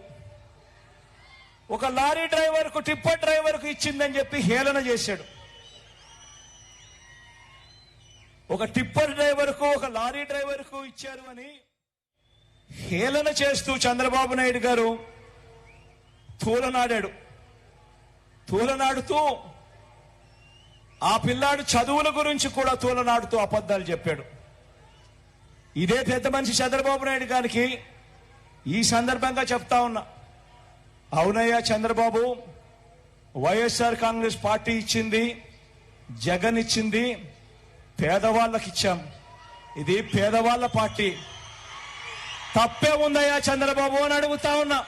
A: ఒక లారీ డ్రైవర్కు, టిప్పర్ డ్రైవర్కు ఇచ్చిందని చెప్పి హేళన చేశాడు. ఒక టిప్పర్ డ్రైవర్కు, ఒక లారీ డ్రైవర్కు ఇచ్చారు అని హేళన చేస్తూ చంద్రబాబు నాయుడు గారు తూలనాడుతూ ఆ పిల్లాడు చదువుల గురించి కూడా తూలనాడుతూ అబద్ధాలు చెప్పాడు. ఇదే పెద్ద మనిషి చంద్రబాబు నాయుడు గారికి ఈ సందర్భంగా చెప్తా ఉన్నా, అవునయ్యా చంద్రబాబు, వైఎస్ఆర్ కాంగ్రెస్ పార్టీ ఇచ్చింది, జగన్ ఇచ్చింది, పేదవాళ్ళకి ఇచ్చాం. ఇది పేదవాళ్ళ పార్టీ. తప్పే ఉందయ్యా చంద్రబాబు అని అడుగుతా ఉన్నా.